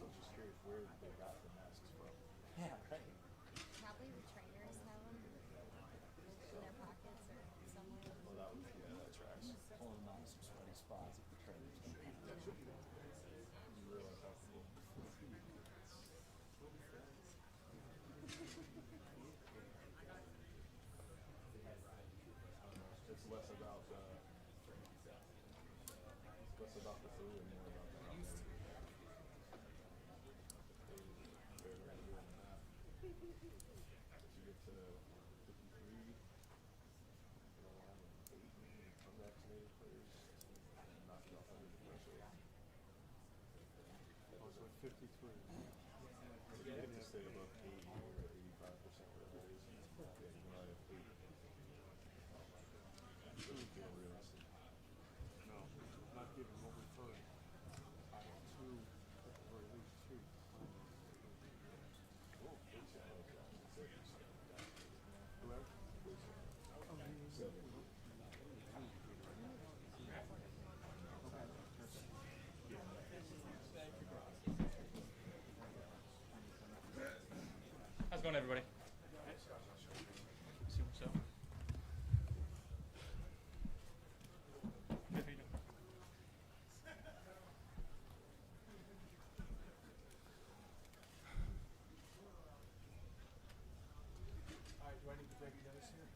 So I'm just curious where they got the masks from. Yeah, right. Probably the trainers have them in their pockets or somewhere. Well, that was, yeah, that tracks. Pulling them out of some sweaty spots if the trainers don't have them. You realize how cool. It's less about the food and more about the outcome. They're going to do it in that. If you get to 53, unvaccinated players, and knock it off under the threshold. Also at 53. You have to stay above 80 or 85% whatever it is. Yeah, you can ride at 80. It doesn't feel realistic. No, not given what we've heard. I have two, or at least two. Well, big shout out to Josh. He said he's Whoever. big shout out. How's it going, everybody? See what's up. Good, how you doing? All right, do I need to take you guys here?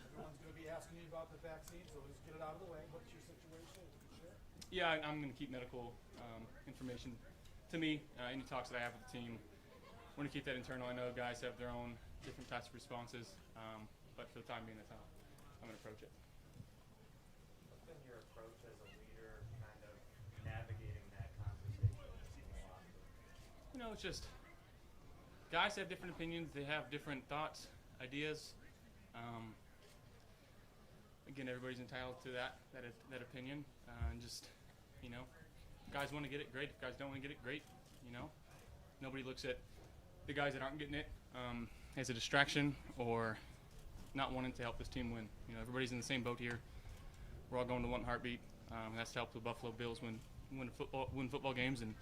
Everyone's going to be asking you about the vaccine, so let's get it out of the way. What's your situation? Would you share? Yeah, I'm going to keep medical information to me. Any talks that I have with the team, we're going to keep that internal. I know guys have their own different types of responses, but for the time being, that's how I'm going to approach it. What's been your approach as a leader, kind of navigating that conversation in the locker room? You know, it's just guys have different opinions. They have different thoughts, ideas. Again, everybody's entitled to that opinion, and just, you know, guys want to get it, great. If guys don't want to get it, great. You know, nobody looks at the guys that aren't getting it as a distraction or not wanting to help this team win. You know, everybody's in the same boat here. We're all going to one heartbeat. And that's to help the Buffalo Bills win football games and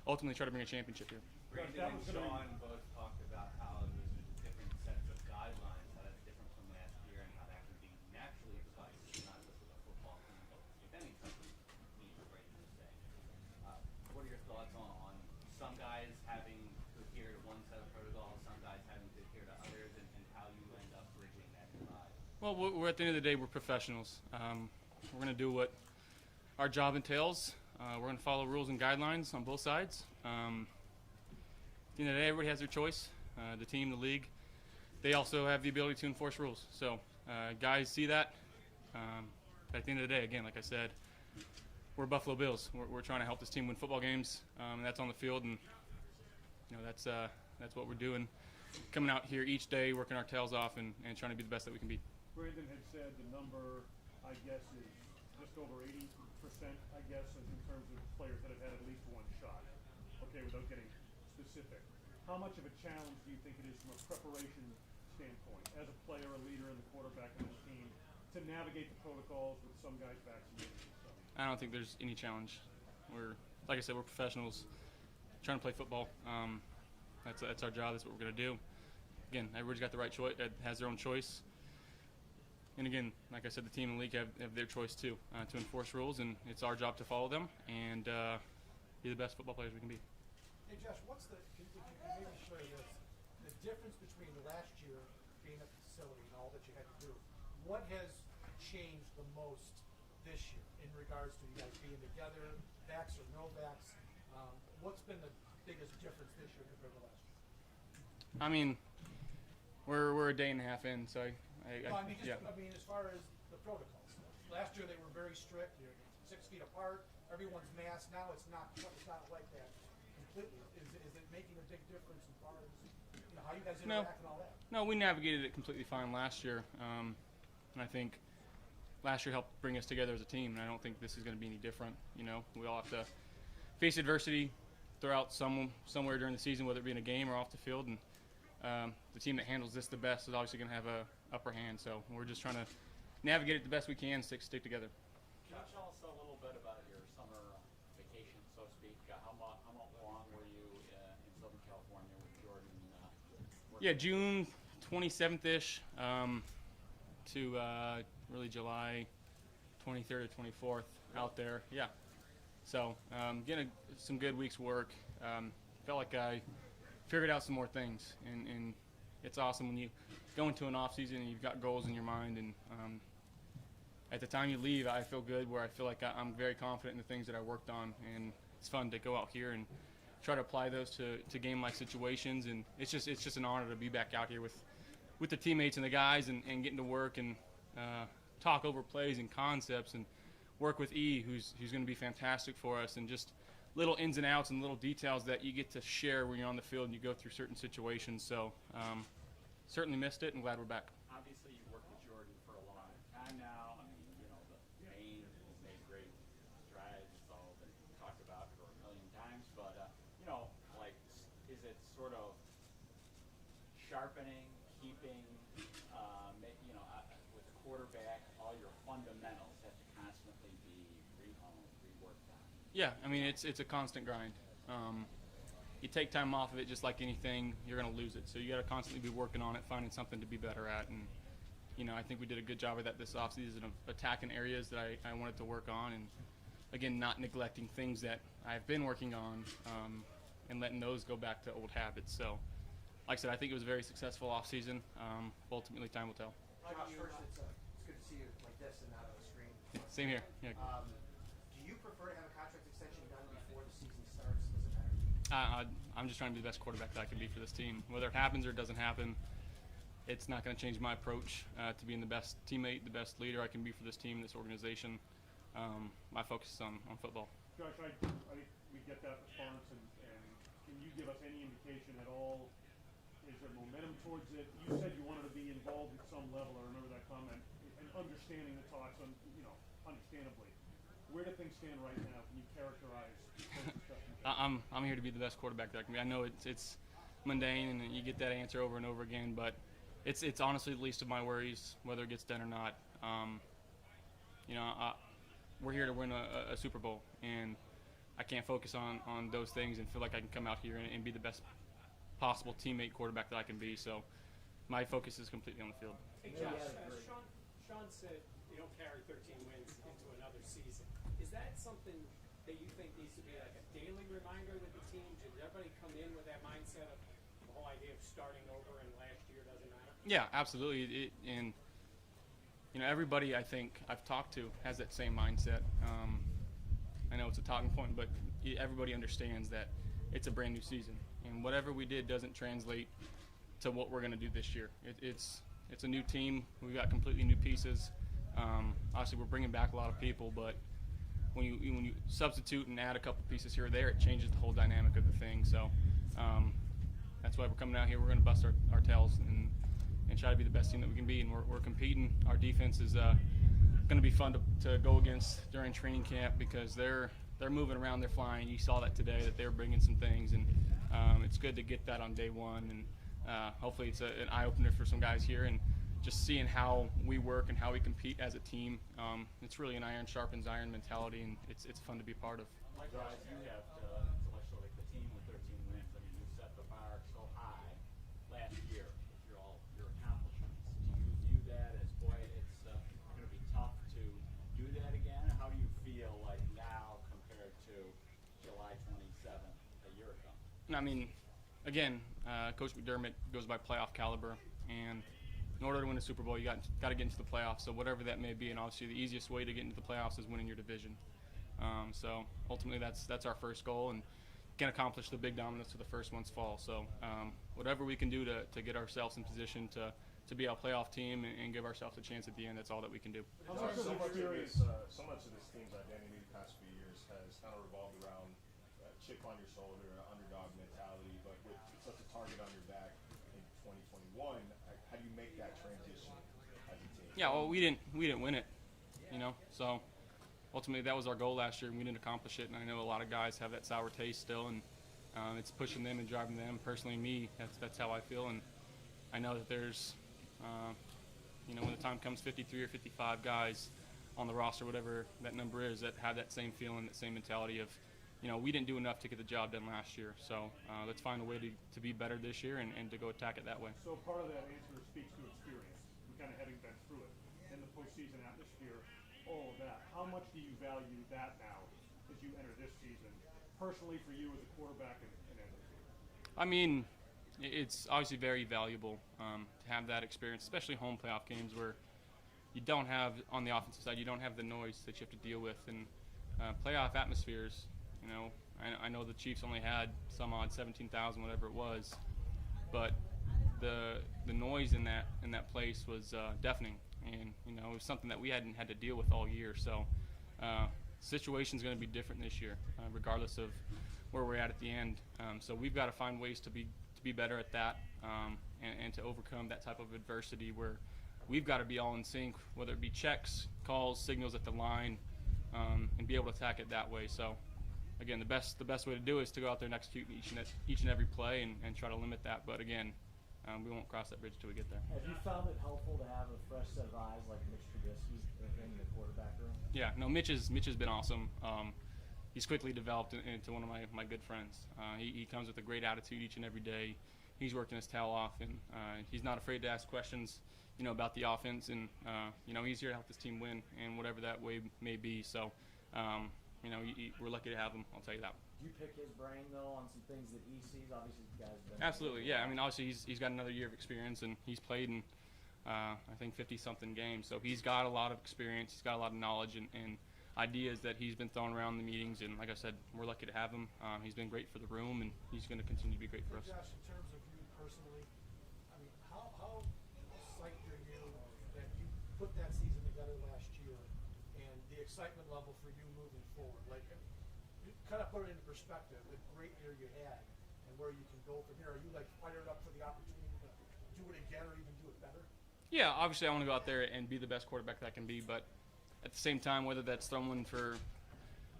ultimately try to bring a championship here. Brandon and Sean both talked about how there's different sets of guidelines, how that's different from last year, and how that can be naturally divisive, not just with a football team, but with any company, as Brandon was saying. What are your thoughts on some guys having to adhere to one set of protocols, some guys having to adhere to others, and how you end up bridging that divide? Well, we're at the end of the day, we're professionals. We're going to do what our job entails. We're going to follow rules and guidelines on both sides. At the end of the day, everybody has their choice. The team, the league, they also have the ability to enforce rules. So guys see that. But at the end of the day, again, like I said, we're Buffalo Bills. We're trying to help this team win football games, and that's on the field. And you know, that's what we're doing. Coming out here each day, working our tails off, and trying to be the best that we can be. Brandon had said the number, I guess, is just over 80%, I guess, in terms of players that have had at least one shot. Okay, without getting specific. How much of a challenge do you think it is from a preparation standpoint, as a player, a leader, and the quarterback of this team, to navigate the protocols with some guys vaccinated and some? I don't think there's any challenge. Like I said, we're professionals trying to play football. That's our job. That's what we're going to do. Again, everybody's got the right choice, has their own choice. And again, like I said, the team and the league have their choice too, to enforce rules, and it's our job to follow them and be the best football players we can be. Hey, Josh, if you could maybe share this, the difference between last year being at the facility and all that you had to do, what has changed the most this year in regards to you guys being together, vax or no vax? What's been the biggest difference this year compared to last year? I mean, we're a day and a half in, so I mean, as far as the protocols. Last year they were very strict. You're 6 feet apart. Everyone's masked. Now it's not like that completely. Is it making a big difference as far as how you guys interact and all that? No, we navigated it completely fine last year, and I think last year helped bring us together as a team. And I don't think this is going to be any different. You know, we all have to face adversity throughout somewhere during the season, whether it be in a game or off the field, and the team that handles this the best is obviously going to have a upper hand. So we're just trying to navigate it the best we can, stick together. Can you tell us a little bit about your summer vacation vacation, so to speak. How long were you in Southern California with Jordan? Yeah, June 27th-ish to really July 23rd or 24th out there. Yeah. So getting some good weeks' work. Felt like I figured out some more things, and it's awesome when you go into an off season and you've got goals in your mind, and at the time you leave, I feel good where I feel like I'm very confident in the things that I worked on, and it's fun to go out here and try to apply those to game-like situations, and it's just an honor to be back out here with the teammates and the guys, and getting to work and talk over plays and concepts and work with E, who's going to be fantastic for us, and just little ins and outs and little details that you get to share when you're on the field and you go through certain situations. So certainly missed it, and glad we're back. Obviously, you worked with Jordan for a long time now. I mean, you know, the Maine has made great strides. It's all been talked about for a million times. But, you know, like, is it sort of sharpening, keeping, you know, with the quarterback, all your fundamentals have to constantly be rehoned, reworked on? Yeah, I mean, it's a constant grind. You take time off of it, just like anything, you're going to lose it. So you got to constantly be working on it, finding something to be better at. And, you know, I think we did a good job of that this offseason, of attacking areas that I wanted to work on, and, again, not neglecting things that I've been working on, and letting those go back to old habits. So, like I said, I think it was a very successful offseason. Ultimately, time will tell. Josh, first, it's good to see you like this and not on the screen. Same here. Yeah. Do you prefer to have a contract extension done before the season starts? Does it matter? I'm just trying to be the best quarterback that I can be for this team. Whether it happens or it doesn't happen, it's not going to change my approach to being the best teammate, the best leader I can be for this team, this organization. My focus is on football. Josh, I think we get that response, and can you give us any indication at all? Is there momentum towards it? You said you wanted to be involved at some level. I remember that comment, and understanding the talks, understandably. Where do things stand right now? Can you characterize stuff? I'm here to be the best quarterback that I can be. I know it's mundane, and you get that answer over and over again, but it's honestly the least of my worries whether it gets done or not. We're here to win a Super Bowl, and I can't focus on those things and feel like I can come out here and be the best possible teammate quarterback that I can be. So my focus is completely on the field. Hey Josh, Sean said you don't carry 13 wins into another season. Is that something that you think needs to be like a daily reminder with the team? Did everybody come in with that mindset of the whole idea of starting over and last year doesn't matter? Yeah, absolutely. And everybody I think I've talked to has that same mindset. I know it's a talking point, but everybody understands that it's a brand new season, and whatever we did doesn't translate to what we're going to do this year. It's a new team. We've got completely new pieces. Obviously, we're bringing back a lot of people, but when you substitute and add a couple pieces here or there, it changes the whole dynamic of the thing. So that's why we're coming out here. We're going to bust our tails and try to be the best team that we can be, and we're competing. Our defense is going to be fun to go against during training camp because they're moving around, they're flying. You saw that today, that they were bringing some things, and it's good to get that on day one, and hopefully it's an eye-opener for some guys here, and just seeing how we work and how we compete as a team. It's really an iron sharpens iron mentality, and it's fun to be part of. Likewise, you have to intellectually, like the team with 13 wins. I mean, you set the bar so high last year with your accomplishments. Do you view that as, boy, it's going to be tough to do that again? How do you feel like now compared to July 27th a year ago? I mean, again, Coach McDermott goes by playoff caliber, and in order to win a Super Bowl, you got to get into the playoffs. So whatever that may be, and obviously the easiest way to get into the playoffs is winning your division. So ultimately, that's our first goal, and can accomplish the big dominance to the first one's fall. So whatever we can do to get ourselves in position to be our playoff team and give ourselves a chance at the end, that's all that we can do. How much of So the much of experience? this, so much of this team's identity the past few years has kind of revolved around chip on your shoulder, underdog mentality, but with such a target on your back in 2021, how do you make that transition as a team? Yeah, well, we didn't win it, so ultimately that was our goal last year, and we didn't accomplish it. And I know a lot of guys have that sour taste still, and it's pushing them and driving them. Personally, me, that's how I feel, and I know that there's, when the time comes, 53 or 55 guys on the roster, whatever that number is, that have that same feeling, that same mentality of we didn't do enough to get the job done last year. So let's find a way to be better this year and to go attack it that way. So part of that answer speaks to experience, and kind of having been through it, and the postseason atmosphere, all of that. How much do you value that now as you enter this season, personally for you as a quarterback and as a team? I mean, it's obviously very valuable to have that experience, especially home playoff games where you don't have, on the offensive side, you don't have the noise that you have to deal with. And playoff atmospheres, I know the Chiefs only had some odd 17,000, whatever it was, but the noise in that place was deafening, and it was something that we hadn't had to deal with all year. So situation's going to be different this year, regardless of where we're at the end. So we've got to find ways to be better at that, and to overcome that type of adversity where we've got to be all in sync, whether it be checks, calls, signals at the line, and be able to attack it that way. So again, the best way to do it is to go out there and execute each and every play and try to limit that. But again, we won't cross that bridge until we get there. Have you found it helpful to have a fresh set of eyes like Mitch Trubisky in the quarterback room? Yeah, no, Mitch has been awesome. He's quickly developed into one of my good friends. He comes with a great attitude each and every day. He's working his tail off, and he's not afraid to ask questions, about the offense. And he's here to help this team win, and whatever that way may be. So, we're lucky to have him. I'll tell you that. Do you pick his brain though on some things that he sees? Obviously, you guys have been Absolutely, yeah. I mean, obviously he's got another year of experience, and he's played in I think 50-something games. So he's got a lot of experience. He's got a lot of knowledge and ideas that he's been throwing around in the meetings. And like I said, we're lucky to have him. He's been great for the room, and he's going to continue to be great for us. Josh, in terms of you personally, I mean, how psyched are you that you put that season together last year, and the excitement level for you moving forward? Like, you kind of put it into perspective, the great year you had, and where you can go from here. Are you like fired up for the opportunity to do it again or even do it better? Yeah, obviously I want to go out there and be the best quarterback that I can be, but at the same time, whether that's throwing for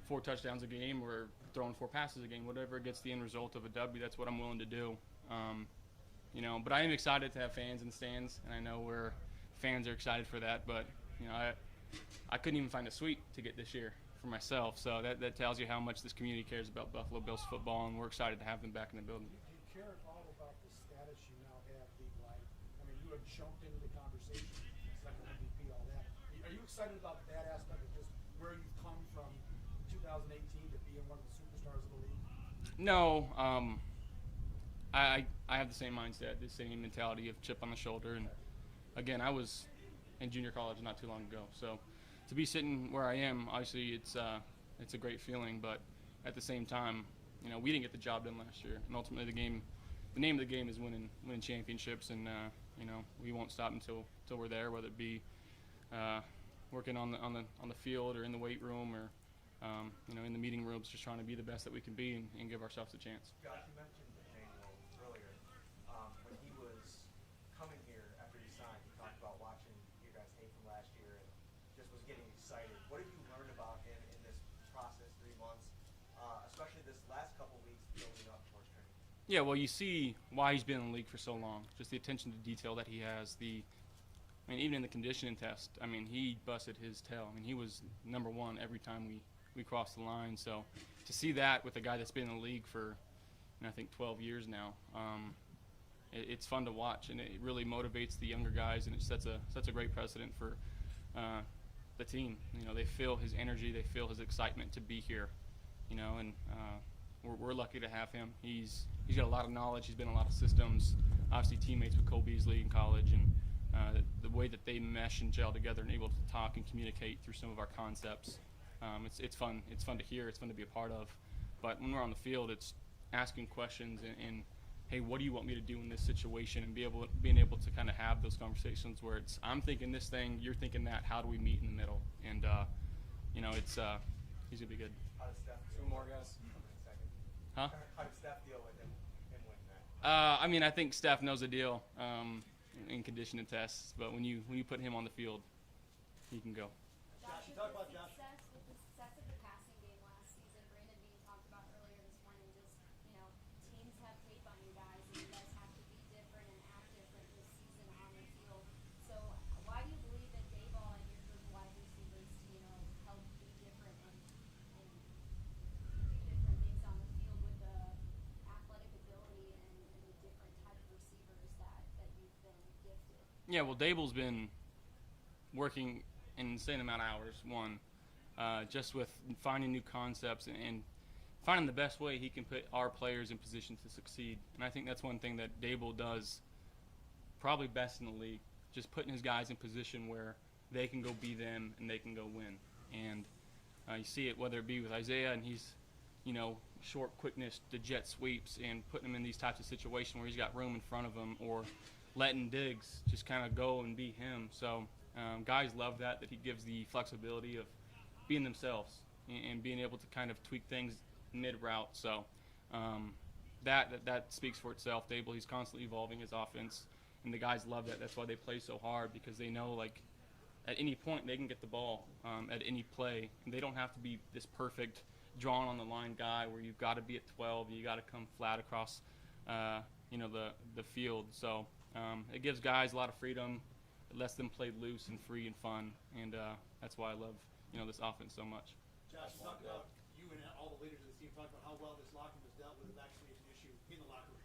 4 touchdowns a game or throwing 4 passes a game, whatever gets the end result of a W, that's what I'm willing to do. But I am excited to have fans in the stands, and I know where fans are excited for that. But I couldn't even find a suite to get this year for myself, so that tells you how much this community cares about Buffalo Bills football, and we're excited to have them back in the building. Do you care at all about the status you now have league-wide? I mean, you have jumped into the conversation, second MVP, all that. Are you excited about that aspect of just where you've come from 2018 to being one of the superstars of the league? No, I have the same mindset, the same mentality of chip on the shoulder. And again, I was in junior college not too long ago, so to be sitting where I am, obviously it's a great feeling. But at the same time, we didn't get the job done last year, and ultimately the name of the game is winning championships, and we won't stop until we're there, whether it be working on the field or in the weight room or in the meeting rooms, just trying to be the best that we can be and give ourselves a chance. Josh, you mentioned Daniel earlier. When he was coming here after he signed, he talked about watching you guys tape from last year and just was getting excited. What have you learned about him in this process, 3 months, especially this last couple weeks building up towards training? Yeah, well, you see why he's been in the league for so long. Just the attention to detail that he has. Even in the conditioning test, he busted his tail. He was number 1 every time we crossed the line. So to see that with a guy that's been in the league for, I think 12 years now, it's fun to watch, and it really motivates the younger guys, and it sets a great precedent for the team. They feel his energy, they feel his excitement to be here, and we're lucky to have him. He's got a lot of knowledge. He's been in a lot of systems. Obviously, teammates with Cole Beasley in college, and the way that they mesh and gel together and able to talk and communicate through some of our concepts. It's fun. It's fun to hear. It's fun to be a part of. But when we're on the field, it's asking questions and hey, what do you want me to do in this situation? And being able to kind of have those conversations where it's I'm thinking this thing, you're thinking that. How do we meet in the middle? And it's he's gonna be good. How does Steph deal? 2 more guys. Huh? How does Steph deal with him winning that? I think Steph knows the deal in conditioning tests, but when you put him on the field, he can go. Josh, you talked about with the success of the passing game last season, Brandon Bean talked about earlier this morning, just, teams have tape on you guys, and you guys have to be different and act different this season on the field. So why do you believe that Dayball and your group of wide receivers, help be different and do different Yeah, well, Dable's been working an insane amount of hours, just with finding new concepts and finding the best way he can put our players in position to succeed. And I think that's one thing that Dable does probably best in the league, just putting his guys in position where they can go be them and they can go win. And you see it whether it be with Isaiah and he's, short quickness, the jet sweeps, and putting him in these types of situations where he's got room in front of him, or letting Diggs just kind of go and be him. So guys love that he gives the flexibility of being themselves and being able to kind of tweak things mid-route. So that speaks for itself. Dable, he's constantly evolving his offense, and the guys love that. That's why they play so hard, because they know, at any point they can get the ball at any play, and they don't have to be this perfect drawn on the line guy where you've got to be at 12, you got to come flat across the field. So it gives guys a lot of freedom. It lets them play loose and free and fun, and that's why I love this offense so much. Josh, talk about you and all the leaders of the team talk about how well this locker room has dealt with the vaccination issue in the locker room.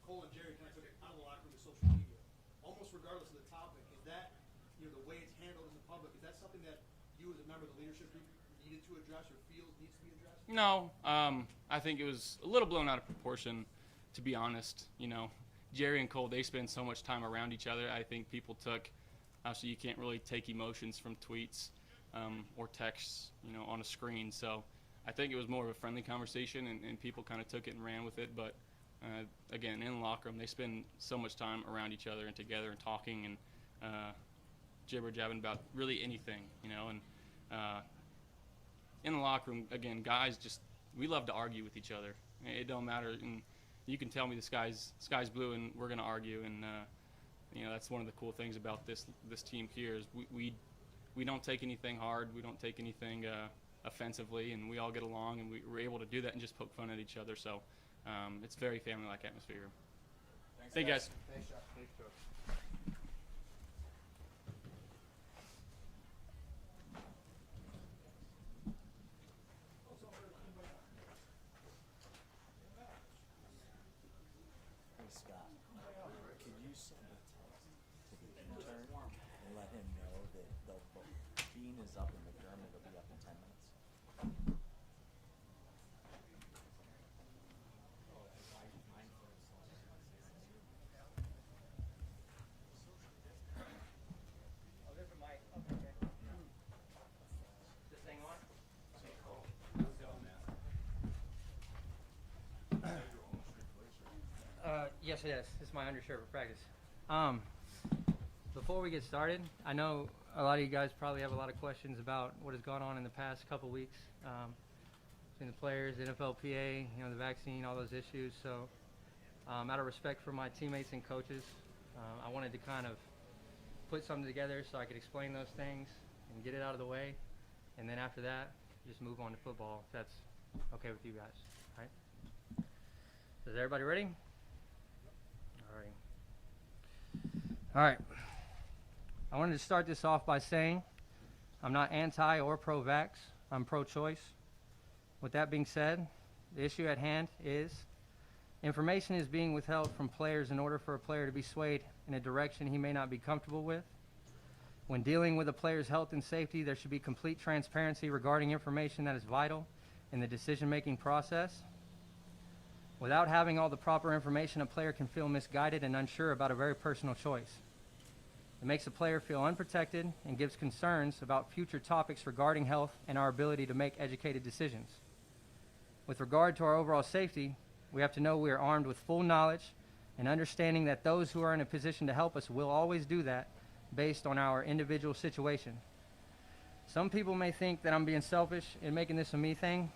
Cole and Jerry kind of took it out of the locker room to social media, almost regardless of the topic. Is that the way it's handled in the public? Is that something that you as a member of the leadership group needed to address or feels needs to be addressed? No, I think it was a little blown out of proportion, to be honest. Jerry and Cole, they spend so much time around each other. I think people took, obviously you can't really take emotions from tweets or texts, on a screen. So I think it was more of a friendly conversation, and people kind of took it and ran with it. But again, in the locker room, they spend so much time around each other and together and talking and jibber-jabbing about really anything, and in the locker room, again, guys we love to argue with each other. It don't matter, and you can tell me the sky's blue, and we're going to argue, and that's one of the cool things about this team here is we don't take anything hard, we don't take anything offensively, and we all get along, and we're able to do that and just poke fun at each other. So it's very family-like atmosphere. Thanks, guys. Thanks, Josh. Thanks, Josh. Hey, Scott, could you send a text to the intern and let him know that the bean is up and McDermott will be up in 10 minutes? Oh, there's a mic. Okay. This thing on? Yes, it is. This is my undershirt for practice. Before we get started, I know a lot of you guys probably have a lot of questions about what has gone on in the past couple weeks between the players, the NFLPA, the vaccine, all those issues. So, out of respect for my teammates and coaches, I wanted to kind of put something together so I could explain those things and get it out of the way, and then after that, just move on to football. If that's okay with you guys, all right? Is everybody ready? All right. I wanted to start this off by saying I'm not anti or pro-vax. I'm pro-choice. With that being said, the issue at hand is information is being withheld from players in order for a player to be swayed in a direction he may not be comfortable with. When dealing with a player's health and safety, there should be complete transparency regarding information that is vital in the decision-making process. Without having all the proper information, a player can feel misguided and unsure about a very personal choice. It makes a player feel unprotected and gives concerns about future topics regarding health and our ability to make educated decisions. With regard to our overall safety, we have to know we are armed with full knowledge and understanding that those who are in a position to help us will always do that based on our individual situation. Some people may think that I'm being selfish in making this a me thing.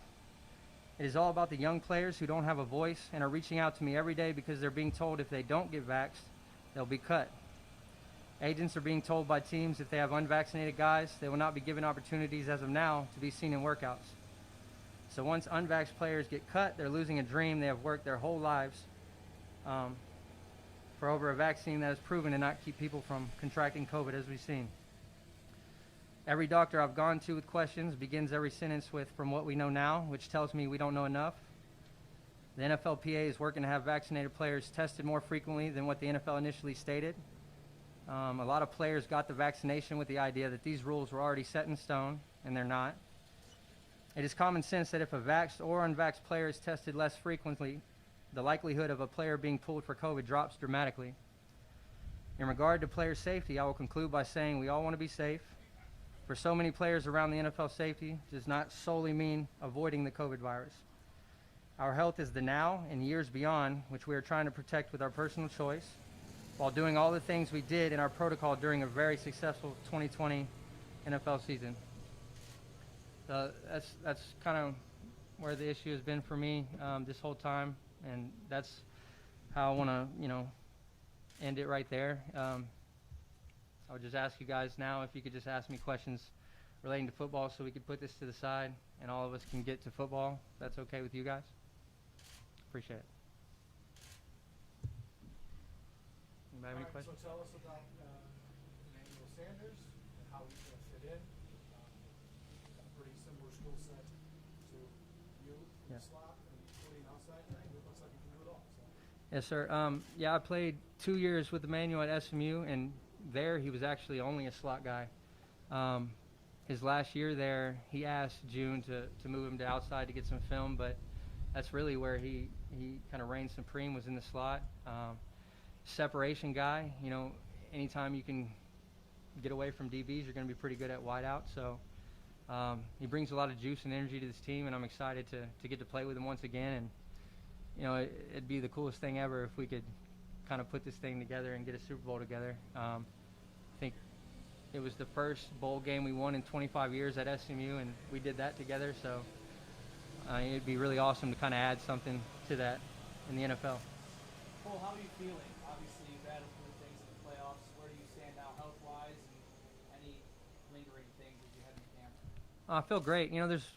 It is all about the young players who don't have a voice and are reaching out to me every day because they're being told if they don't get vaxxed, they'll be cut. Agents are being told by teams if they have unvaccinated guys, they will not be given opportunities as of now to be seen in workouts. So once unvaxxed players get cut, they're losing a dream they have worked their whole lives for over a vaccine that is proven to not keep people from contracting COVID, as we've seen. Every doctor I've gone to with questions begins every sentence with, "from what we know now," which tells me we don't know enough. The NFLPA is working to have vaccinated players tested more frequently than what the NFL initially stated. A lot of players got the vaccination with the idea that these rules were already set in stone, and they're not. It is common sense that if a vaxxed or unvaxxed player is tested less frequently, the likelihood of a player being pulled for COVID drops dramatically. In regard to player safety, I will conclude by saying we all want to be safe. For so many players around the NFL, safety does not solely mean avoiding the COVID virus. Our health is the now and years beyond, which we are trying to protect with our personal choice, while doing all the things we did in our protocol during a very successful 2020 NFL season. That's kind of where the issue has been for me this whole time, and that's how I want to, end it right there. I would just ask you guys now if you could just ask me questions relating to football so we could put this to the side and all of us can get to football. That's okay with you guys? Appreciate it. Anybody have any questions? So tell us about Emmanuel Sanders and how he's going to fit in. A pretty similar skill set to you in the slot and including outside thing. It looks like you can do it all. So. Yes, sir. Yeah, I played 2 years with Emmanuel at SMU, and there he was actually only a slot guy. His last year there, he asked June to move him to outside to get some film, but that's really where he kind of reigned supreme, was in the slot. Separation guy, anytime you can get away from DBs, you're going to be pretty good at wideout. So he brings a lot of juice and energy to this team, and I'm excited to get to play with him once again. And it'd be the coolest thing ever if we could kind of put this thing together and get a Super Bowl together. I think it was the first bowl game we won in 25 years at SMU, and we did that together. So it'd be really awesome to kind of add something to that in the NFL. Cole, how are you feeling? Obviously, you battled through things in the playoffs. Where do you stand now health-wise, and any lingering things that you had in the camp? I feel great. There's,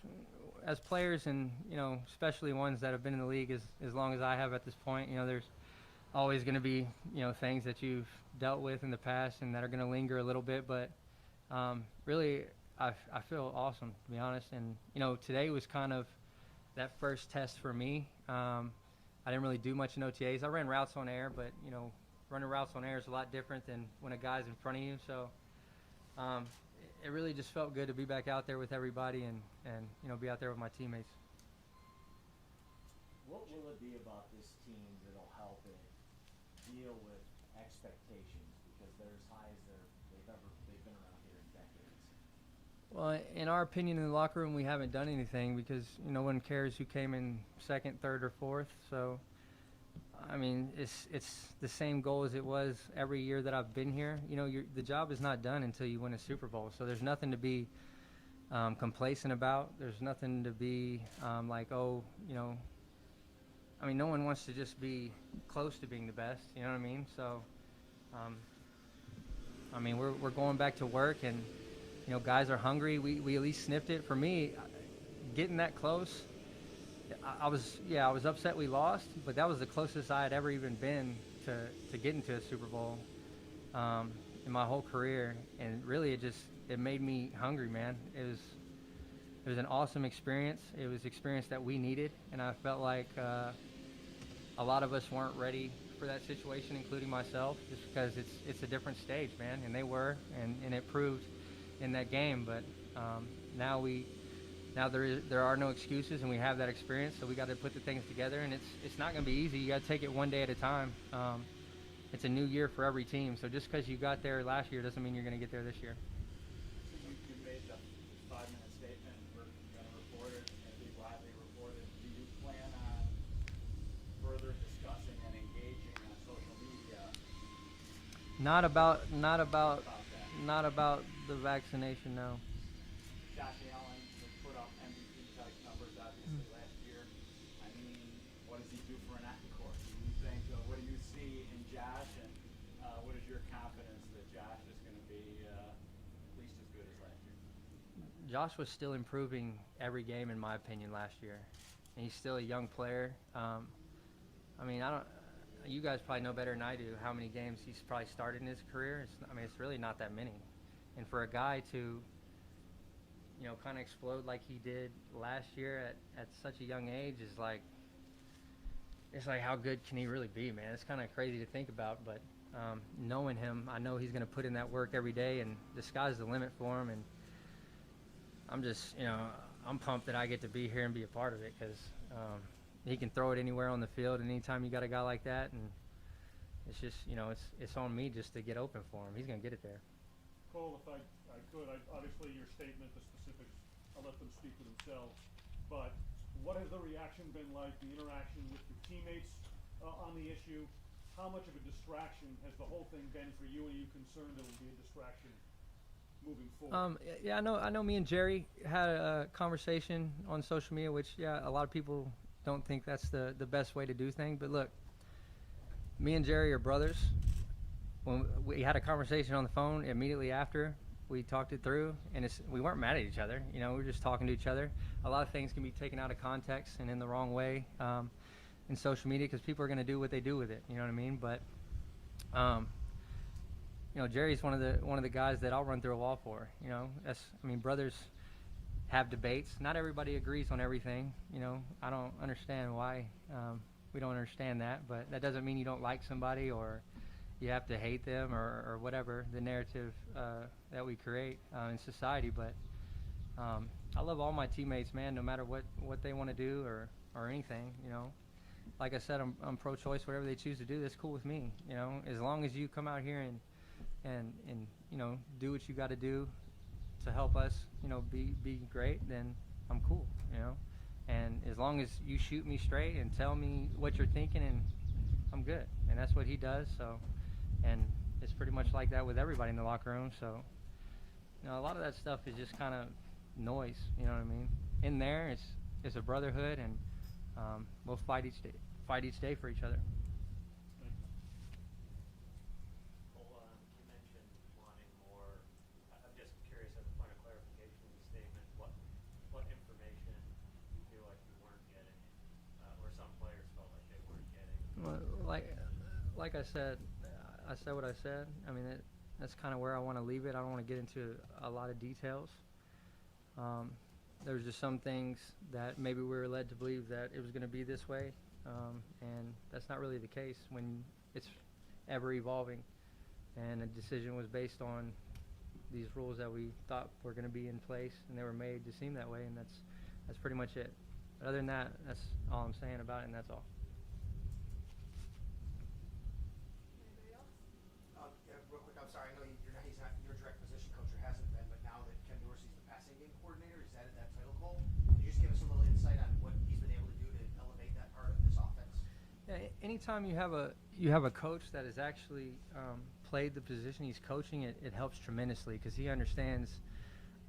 as players and, especially ones that have been in the league as long as I have at this point, there's always going to be, things that you've dealt with in the past and that are going to linger a little bit. But really, I feel awesome, to be honest. And, today was kind of that first test for me. I didn't really do much in OTAs. I ran routes on air, but, running routes on air is a lot different than when a guy's in front of you. So it really just felt good to be back out there with everybody and be out there with my teammates. What will it be about this team that'll help it deal with expectations? Because they're as high as they've been around here in decades. Well, in our opinion, in the locker room, we haven't done anything because no one cares who came in second, third, or fourth. So, I mean, it's the same goal as it was every year that I've been here. The job is not done until you win a Super Bowl. So there's nothing to be complacent about. There's nothing to be I mean, no one wants to just be close to being the best. You know what I mean? So, I mean, we're going back to work, and guys are hungry. We at least sniffed it. For me, getting that close, I was upset we lost, but that was the closest I had ever even been to getting to a Super Bowl in my whole career. And really, it made me hungry, man. It was an awesome experience. It was an experience that we needed, and I felt like a lot of us weren't ready for that situation, including myself, just because it's a different stage, man. And they were, and it proved in that game. But now there are no excuses, and we have that experience, so we got to put the things together. And it's not going to be easy. You got to take it one day at a time. It's a new year for every team, so just because you got there last year doesn't mean you're going to get there this year. So you made the 5-minute statement. We're going to report it. It's going to be widely reported. Do you plan on further discussing and engaging on social media? Not about the vaccination, no. Josh Allen put up MVP-type numbers, obviously, last year. I mean, what does he do for an encore? Do you think, what do you see in Josh, and what is your confidence that Josh is going to be at least as good as last year? Josh was still improving every game, in my opinion, last year. And he's still a young player. I mean, you guys probably know better than I do how many games he's probably started in his career. It's really not that many. And for a guy to, kind of explode like he did last year at such a young age is like, it's like, how good can he really be, man? It's kind of crazy to think about, but knowing him, I know he's going to put in that work every day, and the sky's the limit for him. And I'm just, I'm pumped that I get to be here and be a part of it, because he can throw it anywhere on the field, and anytime you got a guy like that, and it's just, it's on me just to get open for him. He's going to get it there. Cole, if I could, obviously your statement, the specifics, I'll let them speak for themselves, but what has the reaction been like, the interaction with your teammates on the issue? How much of a distraction has the whole thing been for you? Are you concerned it will be a distraction moving forward? Yeah, I know me and Jerry had a conversation on social media, which, a lot of people don't think that's the best way to do things. But look, me and Jerry are brothers. When we had a conversation on the phone immediately after, we talked it through, and we weren't mad at each other. We were just talking to each other. A lot of things can be taken out of context and in the wrong way in social media, because people are going to do what they do with it. You know what I mean? But Jerry's one of the guys that I'll run through a wall for. Brothers have debates. Not everybody agrees on everything. I don't understand why we don't understand that, but that doesn't mean you don't like somebody or you have to hate them or whatever the narrative that we create in society. But I love all my teammates, man, no matter what they want to do or anything. Like I said, I'm pro-choice. Whatever they choose to do, that's cool with me. As long as you come out here and do what you got to do to help us, be great, then I'm cool. And as long as you shoot me straight and tell me what you're thinking, and I'm good. And that's what he does. So, and it's pretty much like that with everybody in the locker room. So, a lot of that stuff is just kind of noise. You know what I mean? In there, it's a brotherhood, and we'll fight each day for each other. Cole, you mentioned wanting more. I'm just curious, as a point of clarification in the statement, what information you feel like you weren't getting, or some players felt like they weren't getting? Well, like I said what I said. That's kind of where I want to leave it. I don't want to get into a lot of details. There's just some things that maybe we were led to believe that it was going to be this way, and that's not really the case when it's ever evolving. And a decision was based on these rules that we thought were going to be in place, and they were made to seem that way, and that's pretty much it. But other than that, that's all I'm saying about it, and that's all. Anybody else? Real quick, I'm sorry, I know he's not your direct position coach, or hasn't been, but now that Ken Dorsey's the passing game coordinator, he's added that title, Cole. Can you just give us a little insight on what he's been able to do to elevate that part of this offense? Yeah, anytime you have a coach that has actually played the position he's coaching, it helps tremendously, because he understands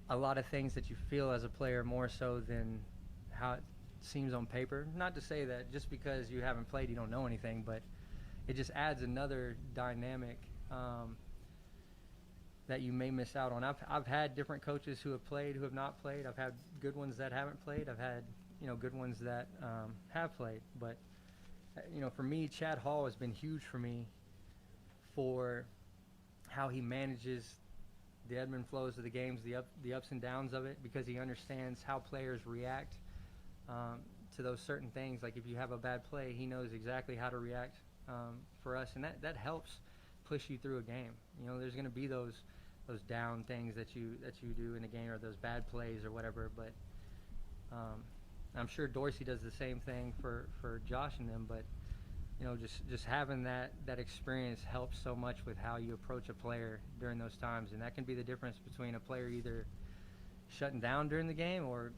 a lot of things that you feel as a player more so than how it seems on paper. Not to say that just because you haven't played you don't know anything, but it just adds another dynamic that you may miss out on. I've had different coaches who have played, who have not played. I've had good ones that haven't played. I've had good ones that have played. But for me, Chad Hall has been huge for me for how he manages the ebb and flows of the games, the ups and downs of it, because he understands how players react to those certain things. Like if you have a bad play, he knows exactly how to react for us, and that helps push you through a game. There's going to be those down things that you do in a game, or those bad plays or whatever, but I'm sure Dorsey does the same thing for Josh and them. But just having that experience helps so much with how you approach a player during those times, and that can be the difference between a player either shutting down during the game or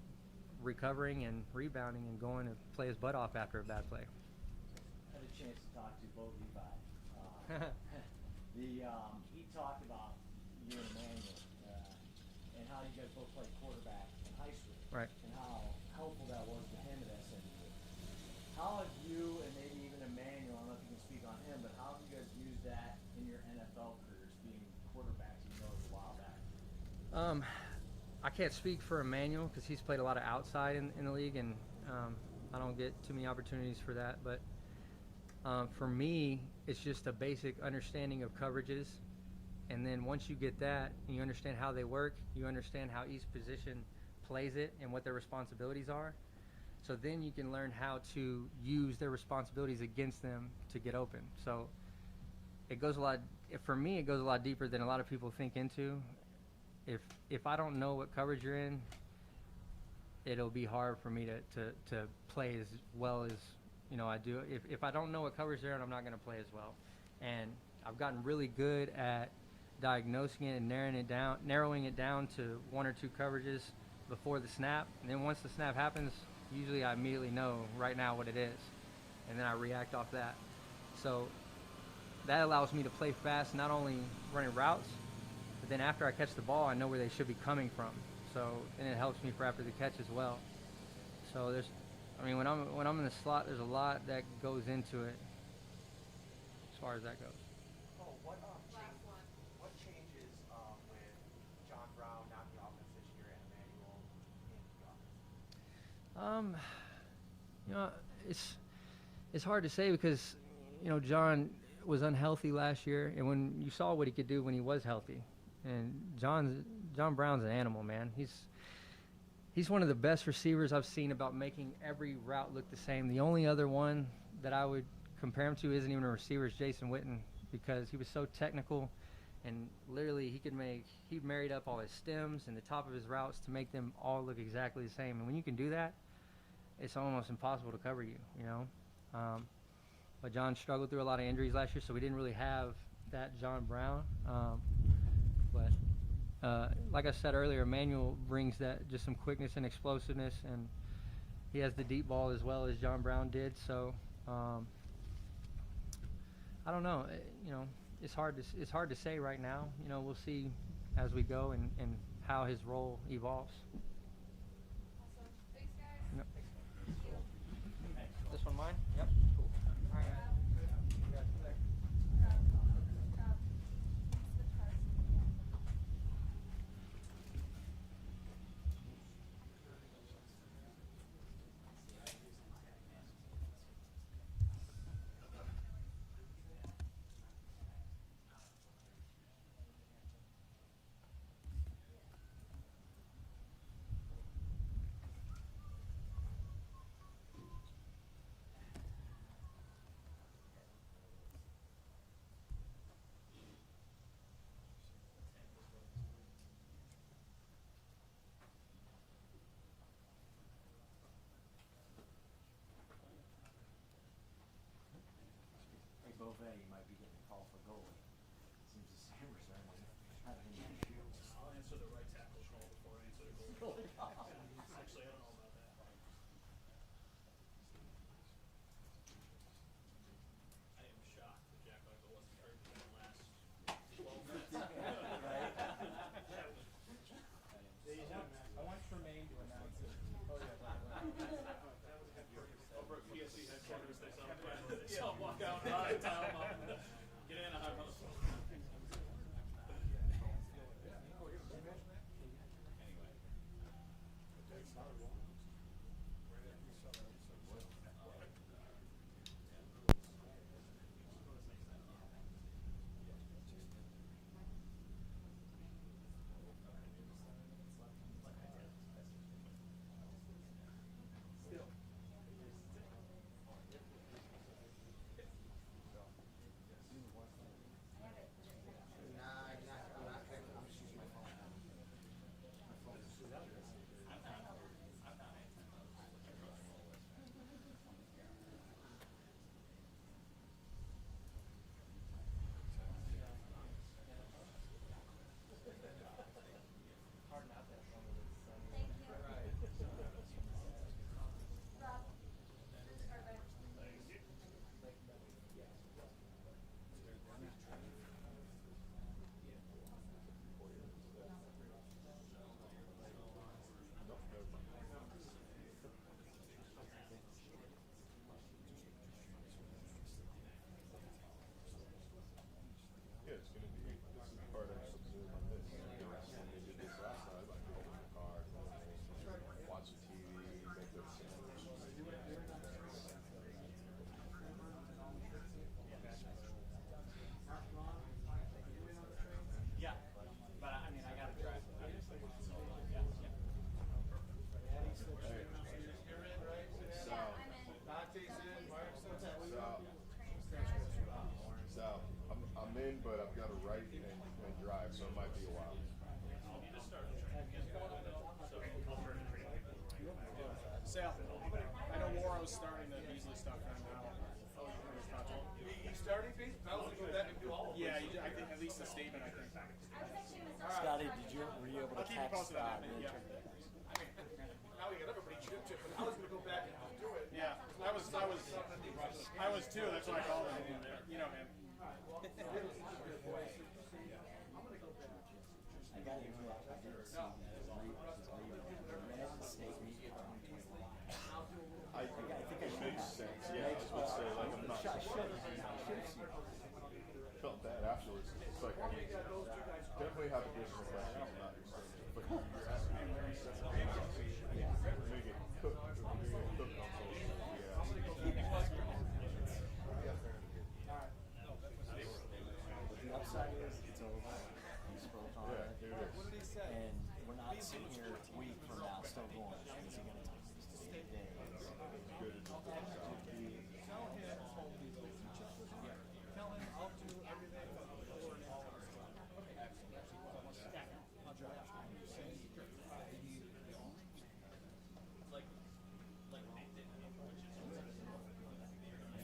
recovering and rebounding and going to play his butt off after a bad play. I had a chance to talk to Bo Levi. He talked about you and Emmanuel and how you guys both played quarterback in high school, Right. and how helpful that was to him at SMU. How have you, and maybe even Emmanuel, I don't know if you can speak on him, but how have you guys used that in your NFL careers, being quarterbacks? You know, it was a while back. I can't speak for Emmanuel because he's played a lot of outside in the league, and I don't get too many opportunities for that. But for me, it's just a basic understanding of coverages. And then once you get that and you understand how they work, you understand how each position plays it and what their responsibilities are. So then you can learn how to use their responsibilities against them to get open. So it goes a lot. For me, it goes a lot deeper than a lot of people think into. If I don't know what coverage you're in, it'll be hard for me to play as well as I do. If I don't know what coverage they're in, I'm not going to play as well. And I've gotten really good at diagnosing it and narrowing it down to one or two coverages before the snap. And then once the snap happens, usually I immediately know right now what it is, and then I react off that. So that allows me to play fast, not only running routes, but then after I catch the ball, I know where they should be coming from. So, and it helps me for after the catch as well. So when I'm in the slot, there's a lot that goes into it as far as that goes. Oh, what changes with John Brown not in the offense this year and Emmanuel in the offense? It's hard to say because John was unhealthy last year, and when you saw what he could do when he was healthy, and John Brown's an animal, man. He's one of the best receivers I've seen about making every route look the same. The only other one that I would compare him to isn't even a receiver, is Jason Witten, because he was so technical, and literally he married up all his stems and the top of his routes to make them all look exactly the same. And when you can do that, it's almost impossible to cover you, But John struggled through a lot of injuries last year, so we didn't really have that John Brown. Like I said earlier, Emmanuel brings that, just some quickness and explosiveness, and he has the deep ball as well as John Brown did. So I don't know. It's hard to say right now. We'll see as we go and how his role evolves. Awesome. Thanks, guys. Yep. This one mine? Yep. Cool. All right. Beauvais, you might be getting a call for goalie. Seems the same or something. I'll answer the right tackle call before I answer the goal. Actually, I don't know about that. I am shocked that Jack Michael wasn't hurt in the last 12 minutes. I want Tremaine to announce it. Oh, yeah. Over at PSC headquarters, they saw him walk out and tile him up. Get in, I'm on the phone. I'm in, but I've got to write and drive, so it might be a while. Sal, I know Warro's starting the Beasley stuff right now. He's starting Beasley? I was going to go back and do all of Yeah, I think at least a statement, I think. Scotty, were you able to I'll keep you text posted on that, the yeah. intern? Now we got everybody chipped in, but I was going to go back and do it. Yeah, I was too. That's why I called him. You know him. I got it. I didn't see United States Media 2021. I think it makes sense. Yeah, I just would say, like, I'm not. I should have seen Felt bad afterwards. It's like, I mean, definitely have additional questions about your statement, but you're asking me very sensitive questions. We're gonna get cooked. We're gonna get cooked on social media. The upside is it's over. He spoke on it. Here it is. What did he say? And we're not sitting here a week from now still going, is he going to take this to 8 days? Good as it turns out. Tell him I'll do everything before and all of this. My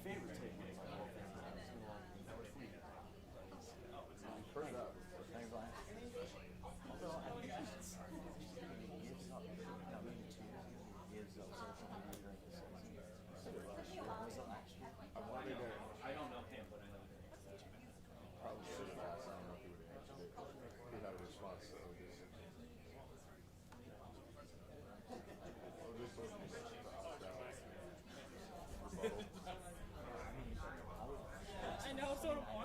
favorite takeaway from the whole thing was Turn it up. Thanks, Brian. Although I think it's, he gives up, now maybe 2 years ago, he gives up social media during the season. Was it last year? I wanted to. I don't know him, but I know him. Probably should have asked. I don't know if he would have answered it. He had a response that was just. I know, so do I.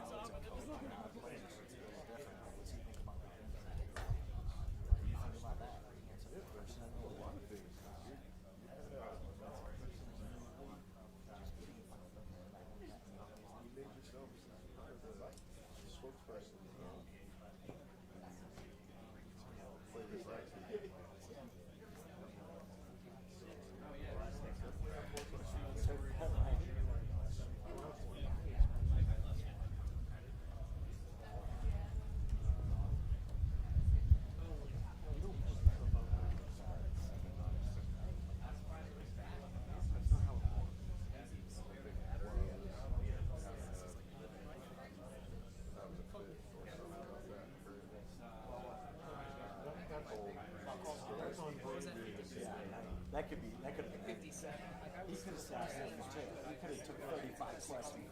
That could have been 57. He could have said something too. He could have took 35 questions.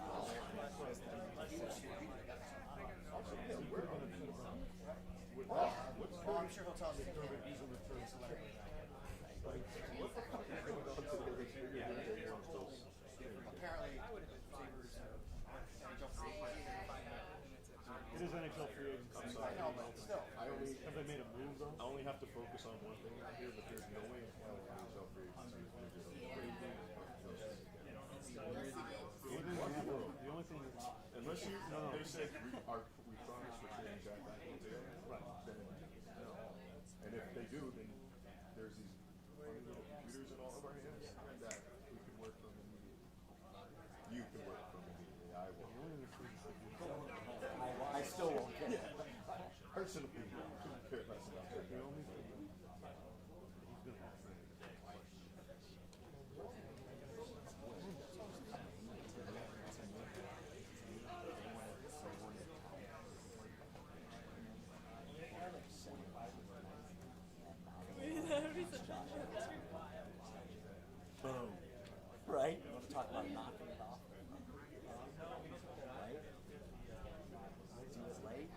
Well, I'm sure he'll tell us he's going to be celebrity. Apparently, It is NHL free agency. I know, but still. Have they made a move though? I only have to focus on one thing out here, but there's no way in hell NHL free agency is going to get The only thing that's unless you, they said we promise we're trading Jack Eichel, right? Then no. And if they do, then there's these funny little computers in all of our hands that we can work from immediately. You can work from immediately. I will. I still won't get it. Personally, couldn't care less about that. the only thing he's going to have to Boom. Right? You want to talk about knocking it off? Right? He was late.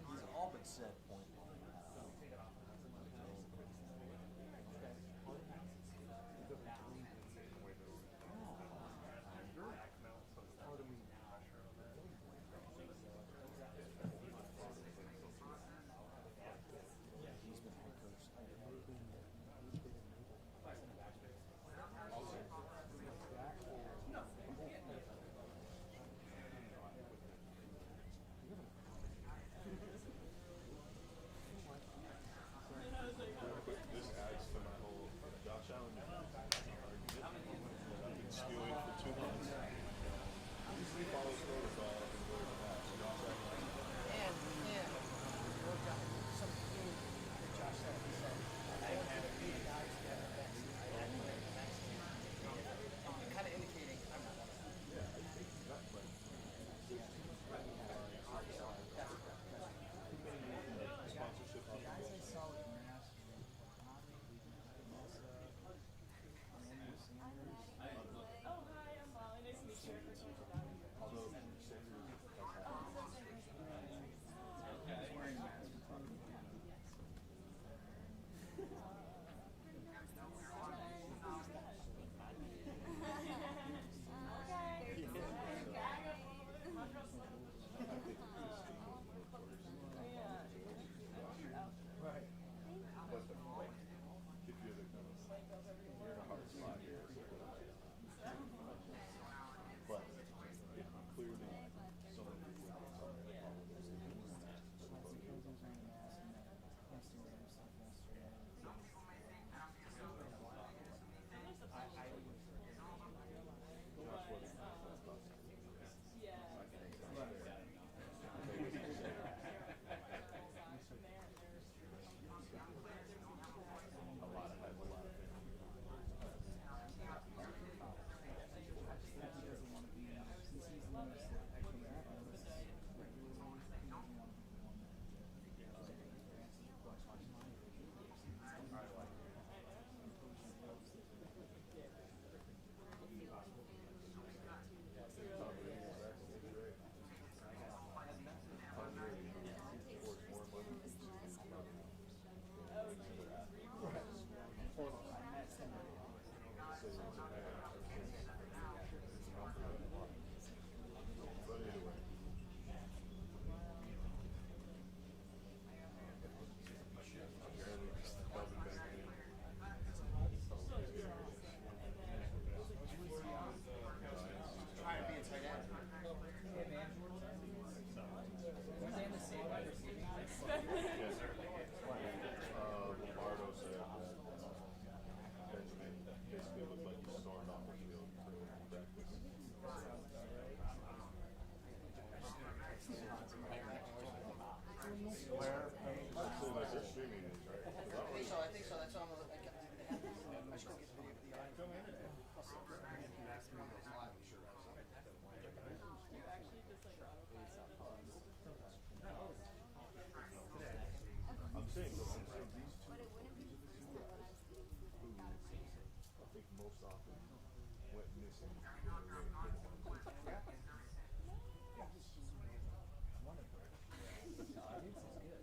He's all but said point blank. most often went missing in the way it did once. One of them. The audience is good.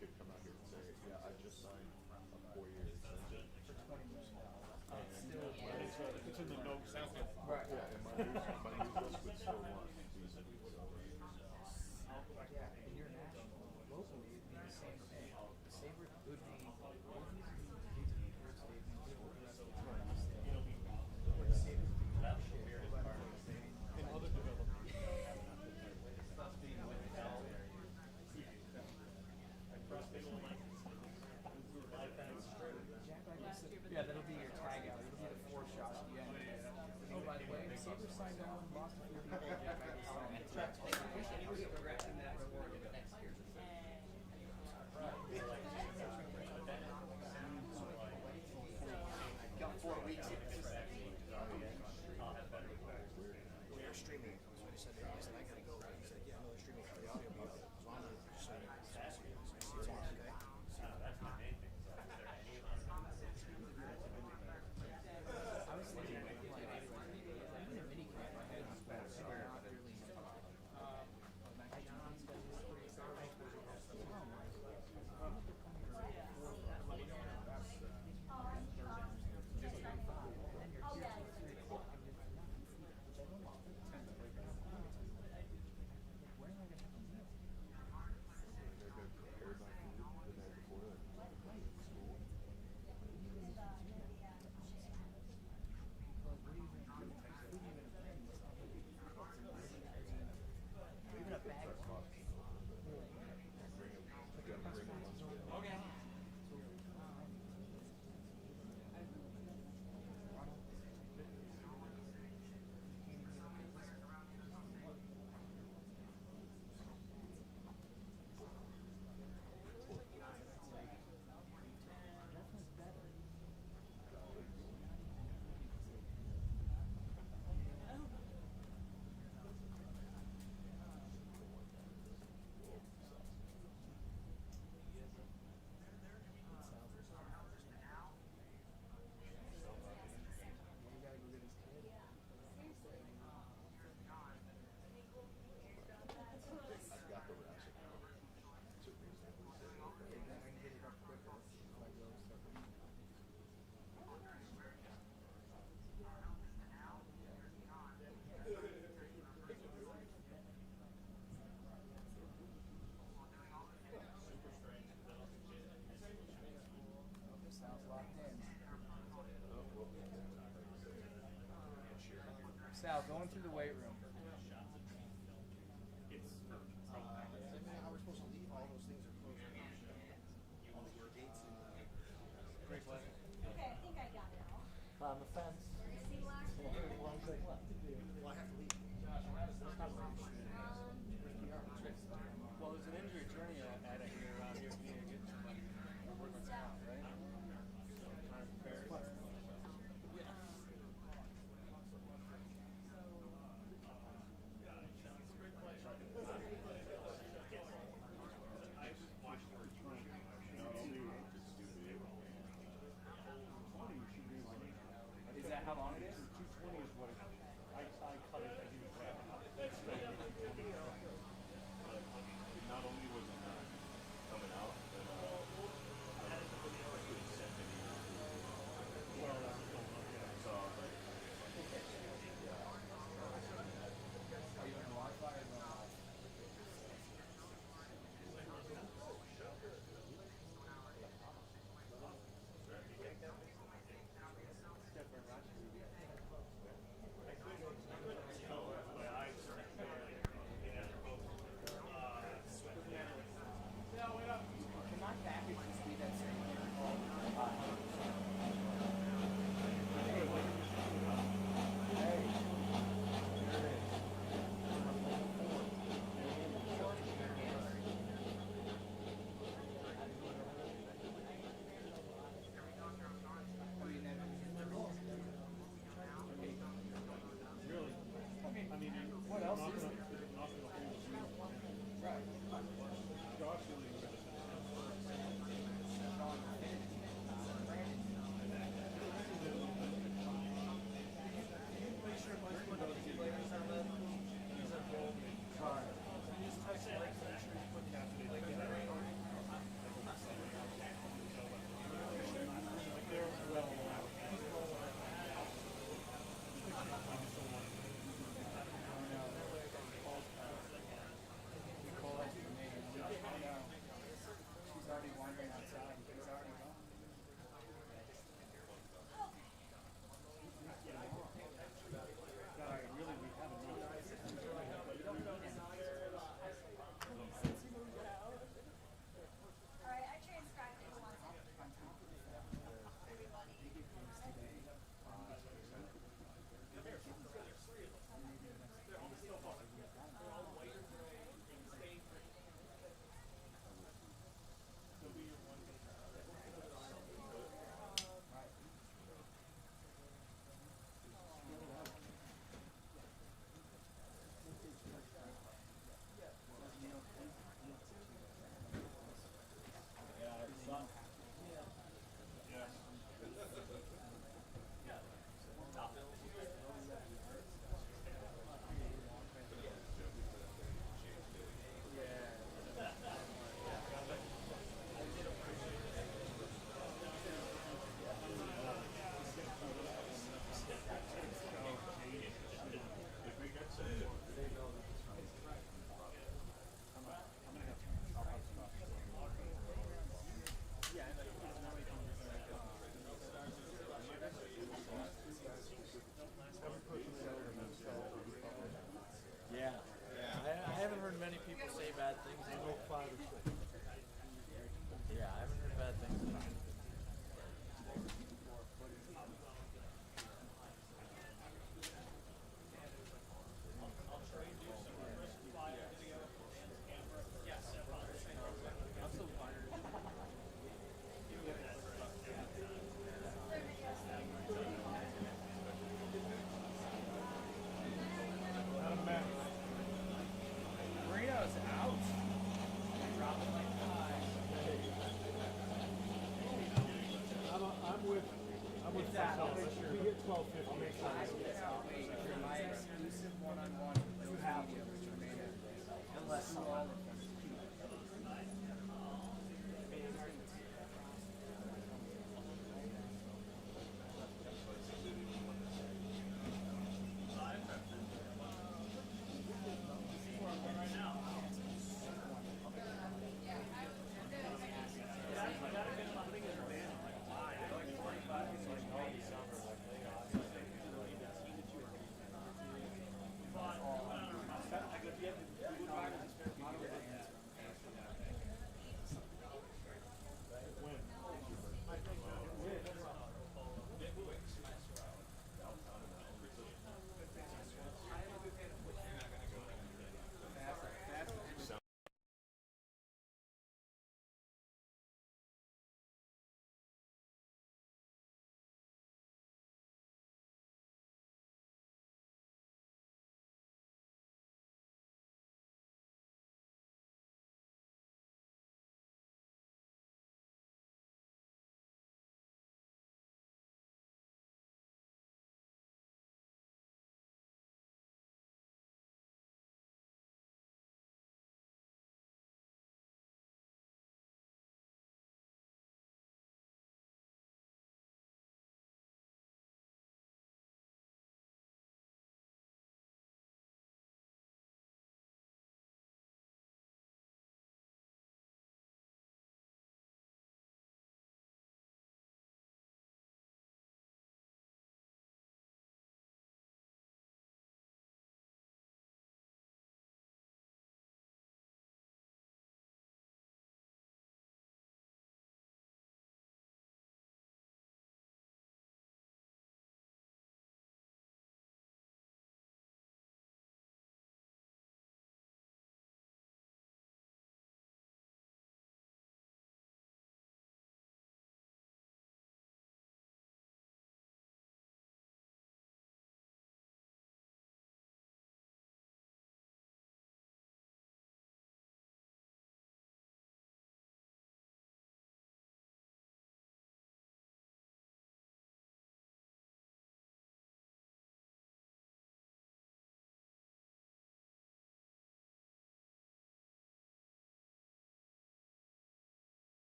Could come out here and say, yeah, I just signed a 4-year extension. For $20 million. It's in the notes. Sounds good. Right. Yeah, and my news list would still want season. Yeah, and you're national. Locally, it'd be the same thing. The Sabres would be In other development. Yeah, that'll be your tag out. It'll be the 4 shots at the end. Oh, by the way, the Sabres signed on Boston for people. Got 4 weeks. We were streaming. So he said, I gotta go. He said, yeah, no, they're streaming for the audio book. So I'm just saying, it's on, okay? That's my main thing. I was thinking even a mini camp I had was better. So they're not really They've been prepared by food the night before, like school. even a bag of Okay. I've got the rest of them. So reasonably say, okay. sounds locked in. Sal, going through the weight room. How we're supposed to leave, all those things are closed. All the gates and Great pleasure. Okay, I think I got it all. On the fence. See last One thing left to do. well, I have to leave. Well, there's an injury attorney at it here around here. We need to get somebody for workman's comp, right? Is that how long it is? 220 is what it 5 or 6. Yeah, I haven't heard bad things about it. Marino's out. Dropping like flies. I'm with that. I'll make sure we hit 12:50. I'll make sure. My exclusive one-on-one with those media was Romano. Unless someone.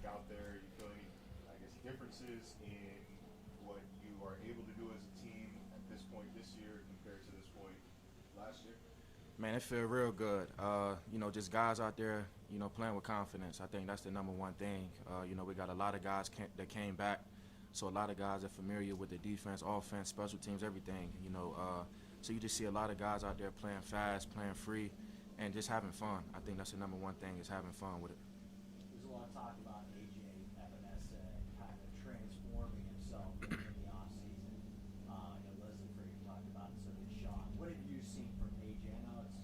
out there? You feel any, I guess, differences in what you are able to do as a team at this point this year compared to this point last year? Man, it feel real good. Just guys out there, playing with confidence. I think that's the number one thing. We got a lot of guys that came back, so a lot of guys are familiar with the defense, offense, special teams, everything. So you just see a lot of guys out there playing fast, playing free, and just having fun. I think that's the number one thing, is having fun with it. There's a lot of talk about AJ Epinesa kind of transforming himself in the offseason. Leslie Frazier talked about it, so did Sean. What have you seen from AJ? I know it's,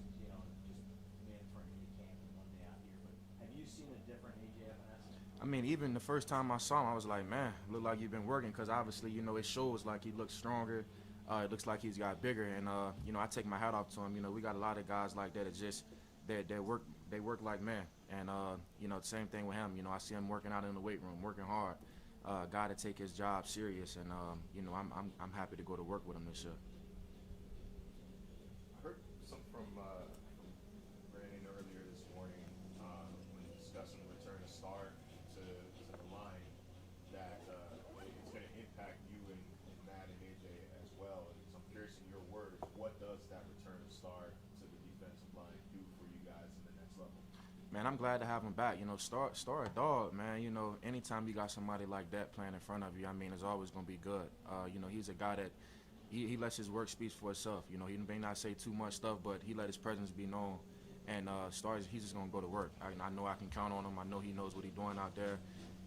just mandatory mini camp and one day out here, but have you seen a different AJ Epinesa? I mean, even the first time I saw him, I was like, man, look like you've been working, because obviously, it shows like he looks stronger. It looks like he's got bigger, and I take my hat off to him. We got a lot of guys like that. It's just they work like men, and the same thing with him. I see him working out in the weight room, working hard. Guy to take his job serious, and I'm happy to go to work with him this year. I heard something from Brandon earlier this morning when discussing the return of Star to the line, that it's going to impact you and Matt and AJ as well. And so I'm curious, in your words, what does that return of Star to the defensive line do for you guys in the next level? Man, I'm glad to have him back. Star a dog, man. Anytime you got somebody like that playing in front of you, I mean, it's always going to be good. He's a guy that he lets his work speak for itself. He may not say too much stuff, but he let his presence be known. And Star, he's just going to go to work. I know I can count on him. I know he knows what he's doing out there.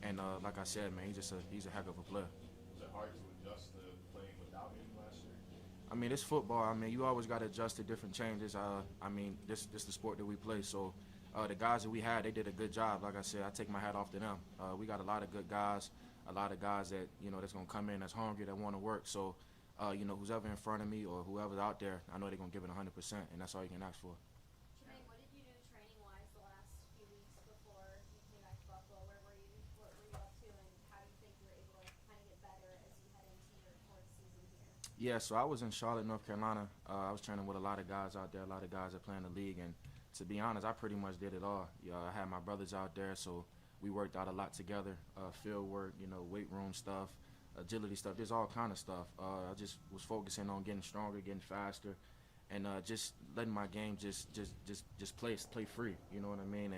And like I said, man, he's a heck of a player. Was it hard to adjust to playing without him last year? I mean, it's football. I mean, you always got to adjust to different changes. This the sport that we play. So the guys that we had, they did a good job. Like I said, I take my hat off to them. We got a lot of good guys, a lot of guys that, that's going to come in, that's hungry, that want to work. So, who's ever in front of me or whoever's out there, I know they're going to give it 100%, and that's all you can ask for. Jermaine, what did you do training-wise the last few weeks before you came back to Buffalo? Where were you? What were you up to? And how do you think you were able to kind of get better as you head into your fourth season here? Yeah, so I was in Charlotte, North Carolina. I was training with a lot of guys out there, a lot of guys that play in the league. And to be honest, I pretty much did it all. I had my brothers out there, so we worked out a lot together. Field work, weight room stuff, agility stuff, there's all kind of stuff. I just was focusing on getting stronger, getting faster, and just letting my game just play free, you know what I mean?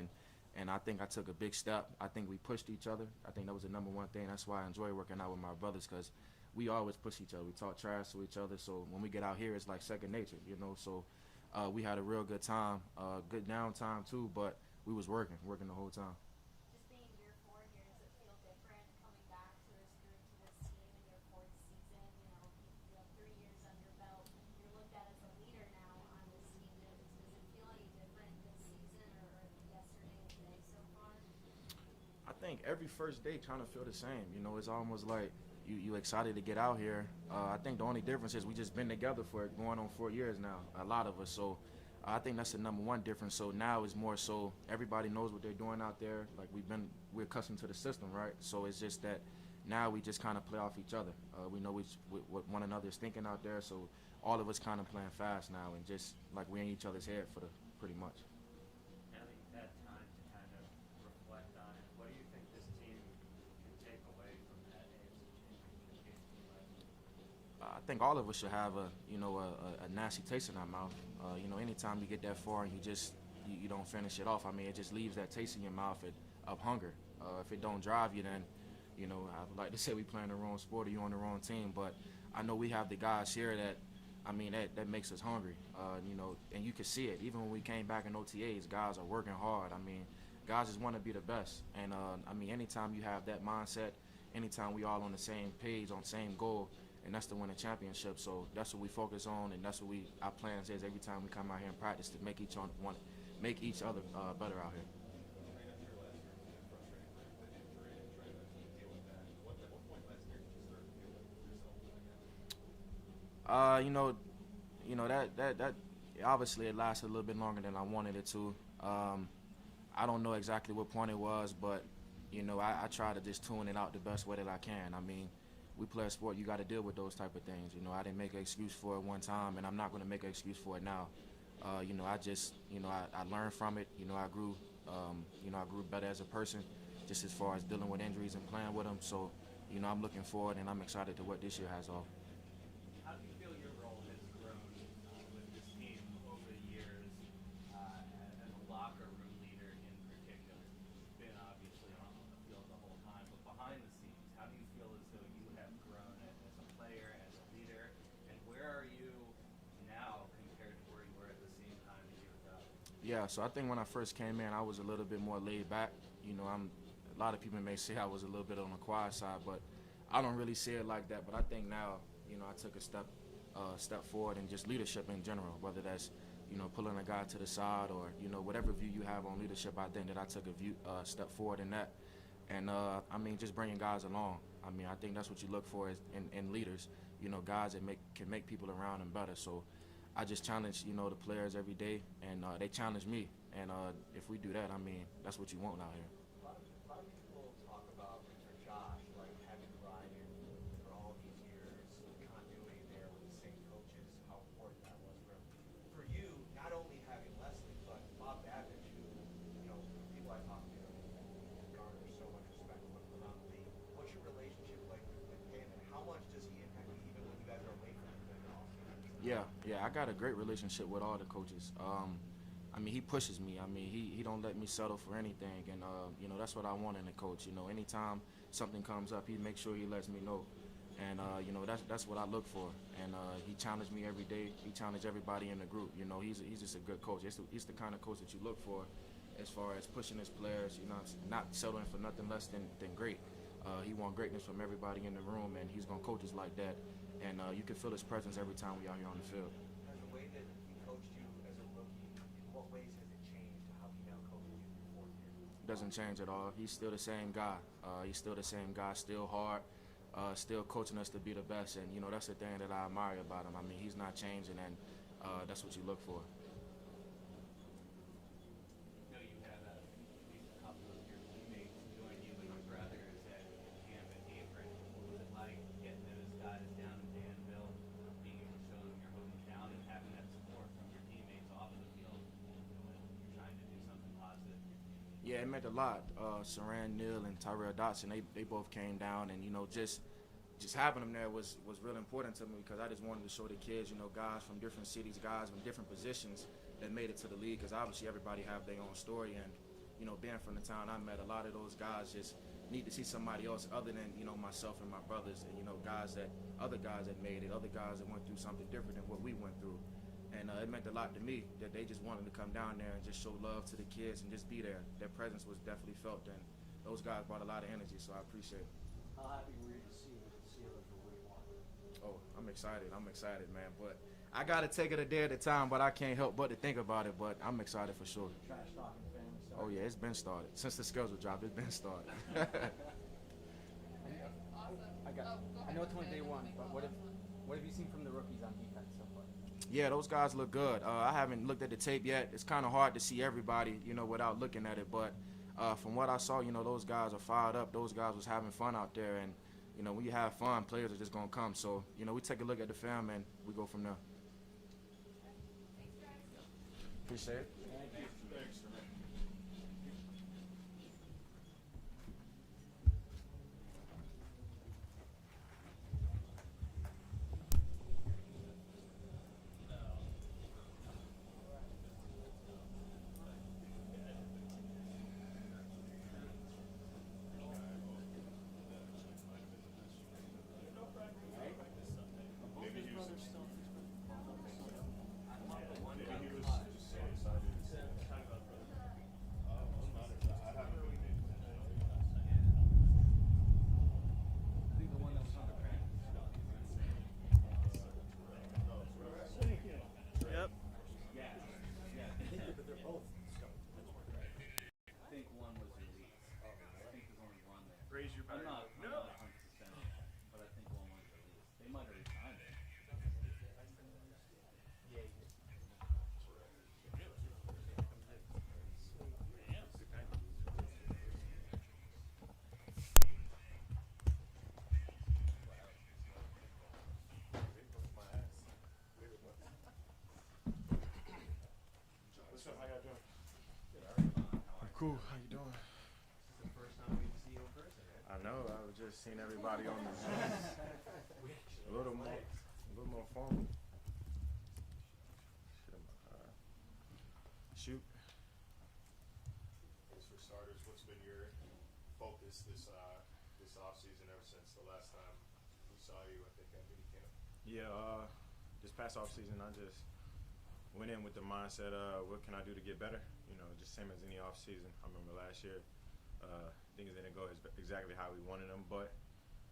And I think I took a big step. I think we pushed each other. I think that was the number one thing. That's why I enjoy working out with my brothers, because we always push each other. We talk trash to each other, so when we get out here, it's like second nature, So we had a real good time, good downtime too, but we was working the whole time. Just being year 4 here, does it feel different coming back to this group, to this team in your fourth season? You have 3 years under your belt. You're looked at as a leader now on this team. Does it feel any different this season or yesterday and today so far? I think every first day kind of feel the same. It's almost like you excited to get out here. I think the only difference is we just been together for going on 4 years now, a lot of us. So I think that's the number one difference. So now it's more so everybody knows what they're doing out there. Like we're accustomed to the system, right? So it's just that now we just kind of play off each other. We know what one another is thinking out there. So all of us kind of playing fast now, and just like we're in each other's head pretty much. Now that you've had time to kind of reflect on it, what do you think this team can take away from that AFC Championship game last year? I think all of us should have a nasty taste in our mouth. Anytime you get that far and you don't finish it off, I mean, it just leaves that taste in your mouth of hunger. If it don't drive you, then, I would like to say we playing the wrong sport or you on the wrong team, but I know we have the guys here that makes us hungry, and you can see it. Even when we came back in OTAs, guys are working hard. I mean, guys just want to be the best. And, anytime you have that mindset, anytime we all on the same page, on the same goal, and that's to win a championship. So that's what we focus on, and that's what our plans is every time we come out here and practice, to make each other better out here. That obviously it lasted a little bit longer than I wanted it to. I don't know exactly what point it was, but I try to just tune it out the best way that I can. I mean, we play a sport, you got to deal with those type of things. I didn't make an excuse for it one time, and I'm not going to make an excuse for it now. I learned from it. I grew better as a person, just as far as dealing with injuries and playing with them. So, you know, I'm looking forward and I'm excited to what this year has all. How do you feel your role has grown with this team over the years as a locker room leader in particular? You've been obviously on the field the whole time, but behind the scenes, how do you feel as though you have grown as a player, as a leader, and where are you now compared to where you were at the same time a year ago? Yeah, so I think when I first came in, I was a little bit more laid back. You know, a lot of people may say I was a little bit on the quiet side, but I don't really see it like that. But I think now, you know, I took a step forward in just leadership in general, whether that's, you know, pulling a guy to the side or, you know, whatever view you have on leadership. I think that I took a step forward in that. And, I mean, just bringing guys along. I mean, I think that's what you look for in leaders, you know, guys that can make people around them better. So I just challenge, you know, the players every day, and they challenge me. And if we do that, I mean, that's what you want out here. A lot of people talk about, for Josh, like having Ryan for all these years, continuity there with the same coaches, how important that was for him. For you, not only having Leslie, but Bob Babbage, who, you know, people I talk to garner so much respect around the league. What's your relationship like with him, and how much does he impact you even when you guys are away from him during the offseason? Yeah, I got a great relationship with all the coaches. I mean, he pushes me. I mean, he don't let me settle for anything, and you know, that's what I want in a coach. You know, anytime something comes up, he makes sure he lets me know, and you know, that's what I look for. And he challenged me every day. He challenged everybody in the group. You know, he's just a good coach. He's the kind of coach that you look for, as far as pushing his players. You know, not settling for nothing less than great. He wants greatness from everybody in the room, and he's gonna coach us like that. And you can feel his presence every time we out here on the field. Has the way that he coached you as a rookie, in what ways has it changed to how he now coaches you in your 4th year? Doesn't change at all. He's still the same guy. Still hard, still coaching us to be the best. And, you know, that's the thing that I admire about him. I mean, he's not changing, and that's what you look for. You know, you had at least a couple of your teammates join you and your brothers at camp at Apron. What was it like getting those guys down in Danville, being able to show them your hometown, and having that support from your teammates off of the field when you're trying to do something positive? Yeah, it meant a lot. Saran Neal and Tyrell Dotson, they both came down, and, you know, just having them there was real important to me, because I just wanted to show the kids, you know, guys from different cities, guys from different positions that made it to the league, because obviously everybody have their own story. And, you know, being from the town I met, a lot of those guys just need to see somebody else other than, you know, myself and my brothers, and, you know, other guys that made it, other guys that went through something different than what we went through. And it meant a lot to me that they just wanted to come down there and just show love to the kids and just be there. Their presence was definitely felt, and those guys brought a lot of energy, so I appreciate it. How happy were you to see the Steelers were where you wanted? Oh, I'm excited, man. But I got to take it a day at a time, but I can't help but to think about it. But I'm excited for sure. Trash talking family stuff. Oh, yeah, it's been started. Since the schedule dropped, it's been started. I know it's only day one, but what have you seen from the rookies on defense so far? Yeah, those guys look good. I haven't looked at the tape yet. It's kind of hard to see everybody, you know, without looking at it. But from what I saw, you know, those guys are fired up. Those guys was having fun out there. And, you know, when you have fun, players are just going to come. So, you know, we take a look at the film and we go from there. Appreciate it. I'm not 100%, but I think one was released. They might have resigned it. What's up? How y'all doing? Cool. How you doing? This is the first time we I know. I was just seeing everybody on the a little more formal. Shoot. Just for starters, what's been your focus this offseason ever since the last time we saw you? I think at minicamp. Yeah. This past offseason, I just went in with the mindset of what can I do to get better. You know, just same as any offseason. I remember last year. Things didn't go exactly how we wanted them, but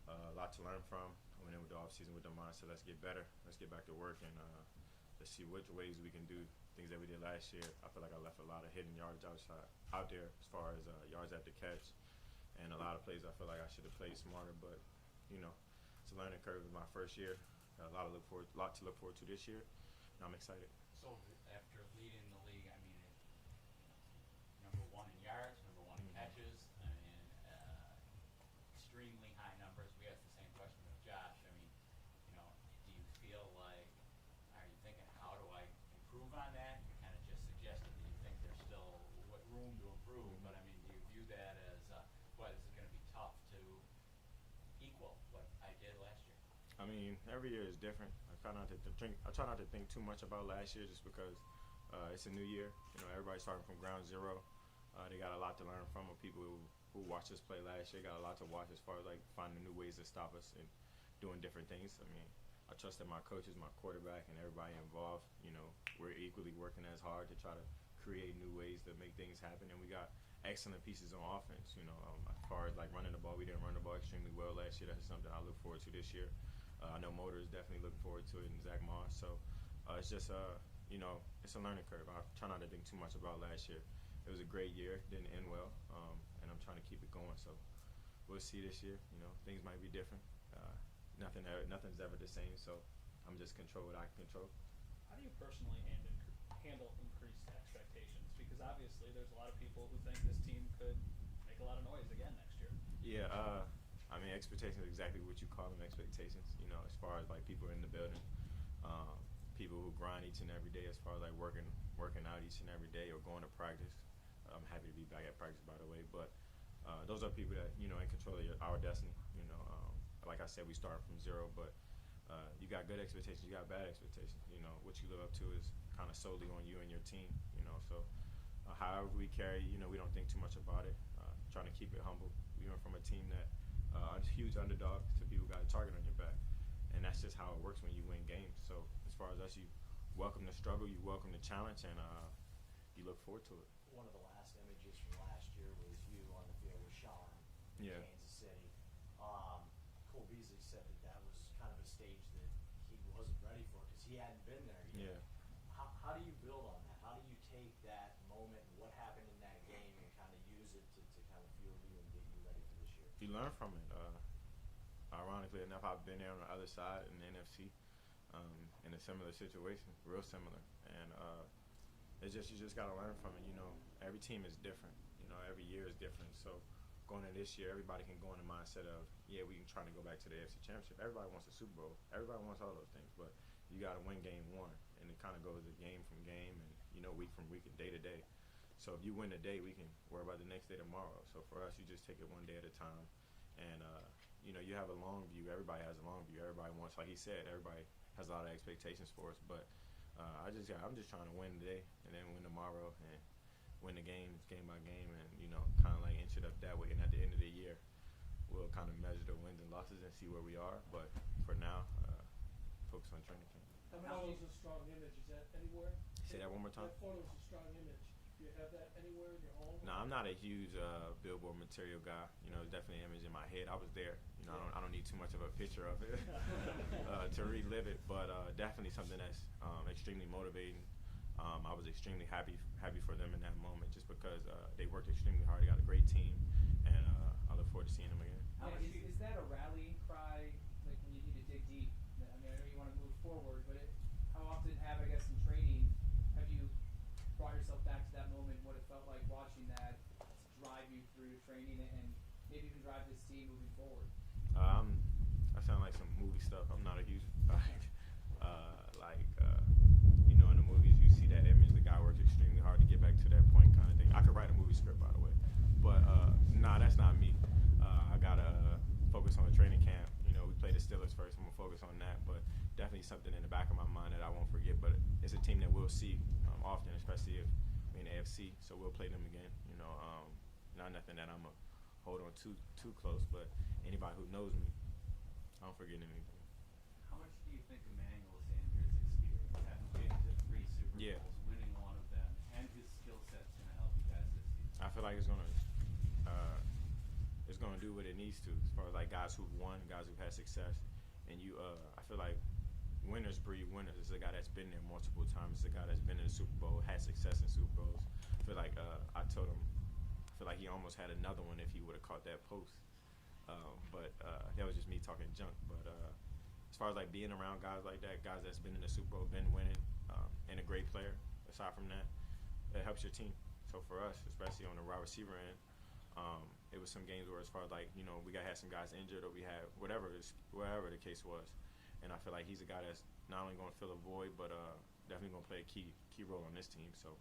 a lot to learn from. I went in with the offseason with the mindset, let's get better, let's get back to work, and let's see which ways we can do things that we did last year. I feel like I left a lot of hidden yards out there as far as yards after catch, and a lot of plays I feel like I should have played smarter, but, you know, it's a learning curve. It was my first year. A lot to look forward to this year, and I'm excited. So after leading the league, I mean, number 1 in yards, number 1 in catches, I mean, extremely high numbers. We asked the same question with Josh. I mean, you know, do you feel like, are you thinking, how do I improve on that? You kind of just suggested that you think there's still room to improve, but I mean, do you view that as, what, is it going to be tough to equal what I did last year? I mean, every year is different. I try not to think too much about last year just because it's a new year. You know, everybody's starting from ground zero. They got a lot to learn from. People who watched us play last year got a lot to watch as far as like finding new ways to stop us and doing different things. I mean, I trust that my coaches, my quarterback, and everybody involved, you know, we're equally working as hard to try to create new ways to make things happen. And we got excellent pieces on offense. You know, as far as like running the ball, we didn't run the ball extremely well last year. That's something I look forward to this year. I know Motor is definitely looking forward to it, and Zach Moss. So it's just, you know, it's a learning curve. I try not to think too much about last year. It was a great year, didn't end well, and I'm trying to keep it going. So we'll see this year. You know, things might be different. Nothing's ever the same. So I'm just control what I can control. How do you personally handle increased expectations? Because obviously there's a lot of people who think this team could make a lot of noise again next year. Yeah. I mean, expectations are exactly what you call them, expectations. You know, as far as like people in the building, people who grind each and every day, as far as like working out each and every day or going to practice. I'm happy to be back at practice, by the way. But those are people that, you know, in control of our destiny. You know, like I said, we start from zero, but you got good expectations, you got bad expectations. You know, what you live up to is kind of solely on you and your team. You know, so however we carry, you know, we don't think too much about it. Trying to keep it humble. We went from a team that a huge underdog to people who got a target on your back, and that's just how it works when you win games. So as far as us, you welcome the struggle, you welcome the challenge, and you look forward to it. One of the last images from last year was you on the field with Sean in Yeah. Kansas City. Cole Beasley said that was kind of a stage that he wasn't ready for because he hadn't been there yet. Yeah. How do you build on that? How do you take that moment and what happened in that game and kind of use it to kind of fuel you and get you ready for this year? You learn from it. Ironically enough, I've been there on the other side in the NFC in a similar situation, real similar. And it's just, you just got to learn from it. You know, every team is different. You know, every year is different. So going into this year, everybody can go in the mindset of, yeah, we can try to go back to the AFC Championship. Everybody wants a Super Bowl. Everybody wants all those things. But you got to win game one. And it kind of goes game from game and, you know, week from week and day to day. So if you win today, we can worry about the next day tomorrow. So for us, you just take it one day at a time. And, you know, you have a long view. Everybody has a long view. Everybody wants, like he said, everybody has a lot of expectations for us. But I'm just trying to win today and then win tomorrow and win the game by game and, you know, kind of like inch it up that way. And at the end of the year, we'll kind of measure the wins and losses and see where we are. But for now, focus on training camp. That photo's a strong image. Is that anywhere? Say that one more time. That photo's a strong image. Do you have that anywhere in your home? No, I'm not a huge billboard material guy. You know, it's definitely an image in my head. I was there. You know, I don't need too much of a picture of it to relive it. But definitely something that's extremely motivating. I was extremely happy for them in that moment, just because they worked extremely hard. They got a great team, and I look forward to seeing them again. Is that a rallying cry, like when you need to dig deep? I mean, I know you want to move forward, but how often have, I guess, in training, have you brought yourself back to that moment, what it felt like watching that drive you through your training and maybe even drive this team moving forward? I sound like some movie stuff. I'm not a huge you know, in the movies you see that image, the guy works extremely hard to get back to that point kind of thing. I could write a movie script, by the way, but nah, that's not me. I got a the Steelers first. I'm gonna focus on that, but definitely something in the back of my mind that I won't forget. But it's a team that we'll see often, especially if we're in the AFC. So we'll play them again. Not nothing that I'm gonna hold on too close, but anybody who knows me, I don't forget anything. How much do you think Emmanuel Sanders' experience, having been to 3 Super Bowls, winning one of them, and his skill set's going to help you guys this season? I feel like it's gonna do what it needs to, as far as like guys who've won, guys who've had success, and I feel like winners breed winners. It's a guy that's been there multiple times. It's a guy that's been in the Super Bowl, had success in Super Bowls. I feel like I told him, I feel like he almost had another one if he would have caught that post. But that was just me talking junk. But as far as like being around guys like that, guys that's been in the Super Bowl, been winning, and a great player, aside from that, it helps your team. So for us, especially on the wide receiver end, it was some games where as far as like, we had some guys injured or we had whatever the case was. And I feel like he's a guy that's not only going to fill a void, but definitely going to play a key role on this team. So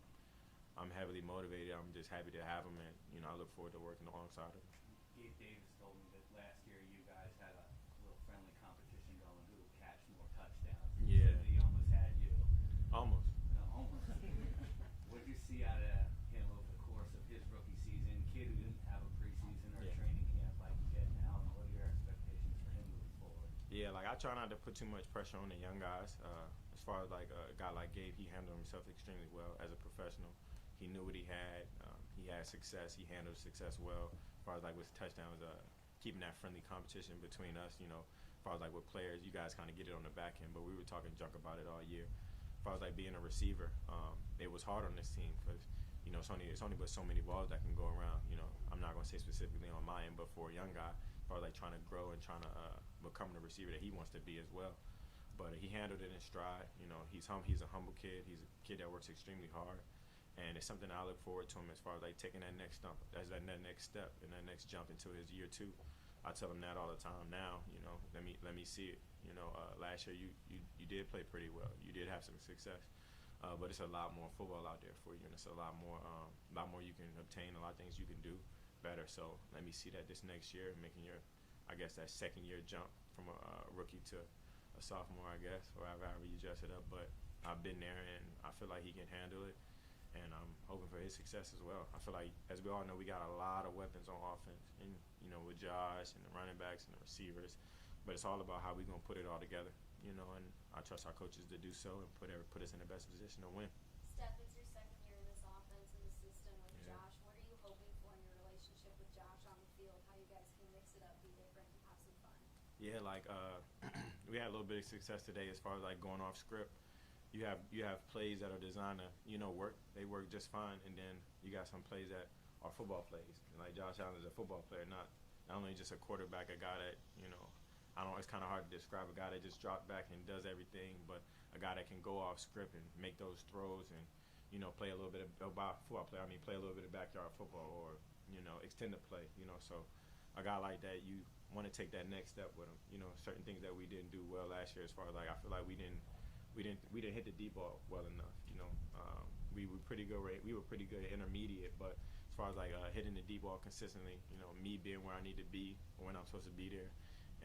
I'm heavily motivated. I'm just happy to have him, and I look forward to working alongside him. Gabe Davis told me that last year you guys had a little friendly competition going who would catch more touchdowns. Yeah. So he almost had you. Almost. Almost. What did you see out of him over the course of his rookie season? Kid who didn't have a preseason or a training camp like you get now, and what are your expectations for him moving forward? Yeah, like I try not to put too much pressure on the young guys. As far as like a guy like Gabe, he handled himself extremely well as a professional. He knew what he had. He had success. He handled success well. As far as like with touchdowns, keeping that friendly competition between us. As far as like with players, you guys kind of get it on the back end, but we were talking junk about it all year. As far as like being a receiver, it was hard on this team because it's only but so many balls that can go around. I'm not gonna say specifically on my end, but for a young guy, as far as like trying to grow and trying to become the receiver that he wants to be as well. But he handled it in stride. He's a humble kid. He's a kid that works extremely hard. And it's something I look forward to him as far as like taking that next step and that next jump into his year 2. I tell him that all the time now. Let me see it. Last year you did play pretty well. You did have some success, but it's a lot more football out there for you, and it's a lot more you can obtain, a lot of things you can do better. So let me see that this next year, making that second year jump from a rookie to a sophomore, I guess, or however you dress it up. But I've been there, and I feel like he can handle it. And I'm hoping for his success as well. I feel like, as we all know, we got a lot of weapons on offense, and with Josh and the running backs and the receivers. But it's all about how we're gonna put it all together, and I trust our coaches to do so and put us in the best position to win. Steph, it's your second year in this offense and the system with Josh. What are you hoping for in your relationship with Josh on the field? How you guys can mix it up, be different, and have some fun? Yeah, like we had a little bit of success today as far as like going off script. You have plays that are designed to work. They work just fine, and then you got some plays that are football plays. And like Josh Allen is a football player, not only just a quarterback, a guy that it's kind of hard to describe a guy that just drops back and does everything, but a guy that can go off script and make those throws and play a little bit of football play. Play a little bit of backyard football or extended play. So a guy like that, you want to take that next step with him. Certain things that we didn't do well last year, as far as like I feel like we didn't hit the deep ball well enough. We were pretty good. We were pretty good at intermediate, but as far as like hitting the deep ball consistently, me being where I need to be or when I'm supposed to be there,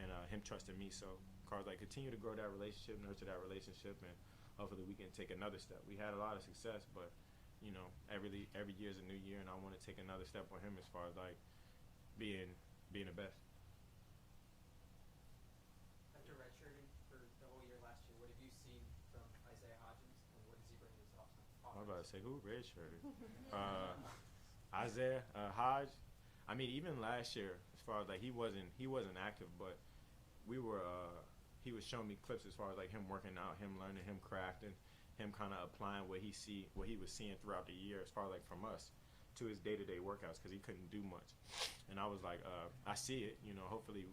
and him trusting me. So, Carr's like continue to grow that relationship, nurture that relationship, and hopefully we can take another step. We had a lot of success, but every year is a new year, and I want to take another step on him as far as like being the best. After redshirting for the whole year last year, what have you seen from Isaiah Hodgins, and what does he bring to this offense? I was about to say, who redshirted? Isaiah Hodge. Even last year, as far as like he wasn't active, but he was showing me clips as far as like him working out, him learning, him crafting, him kind of applying what he was seeing throughout the year as far as like from us to his day-to-day workouts, because he couldn't do much. And I was like, I see it. Hopefully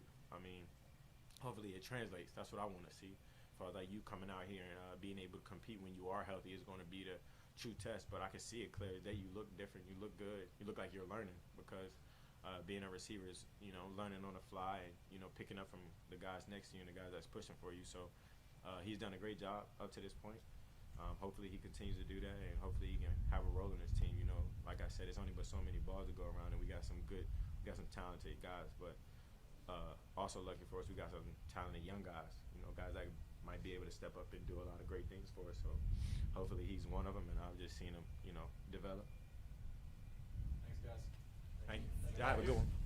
it translates. That's what I want to see. As far as like you coming out here and being able to compete when you are healthy is going to be the true test. But I can see it clear that you look different. You look good. You look like you're learning, because being a receiver is learning on the fly and picking up from the guys next to you and the guys that's pushing for you. So he's done a great job up to this point. Hopefully he continues to do that, and hopefully he can have a role in this team. Like I said, it's only but so many balls to go around, and we got some talented guys. But Also lucky for us, we got some talented young guys, guys that might be able to step up and do a lot of great things for us. So hopefully he's one of them, and I've just seen him, develop. Thanks, guys. Thank you. Y'all have a good one.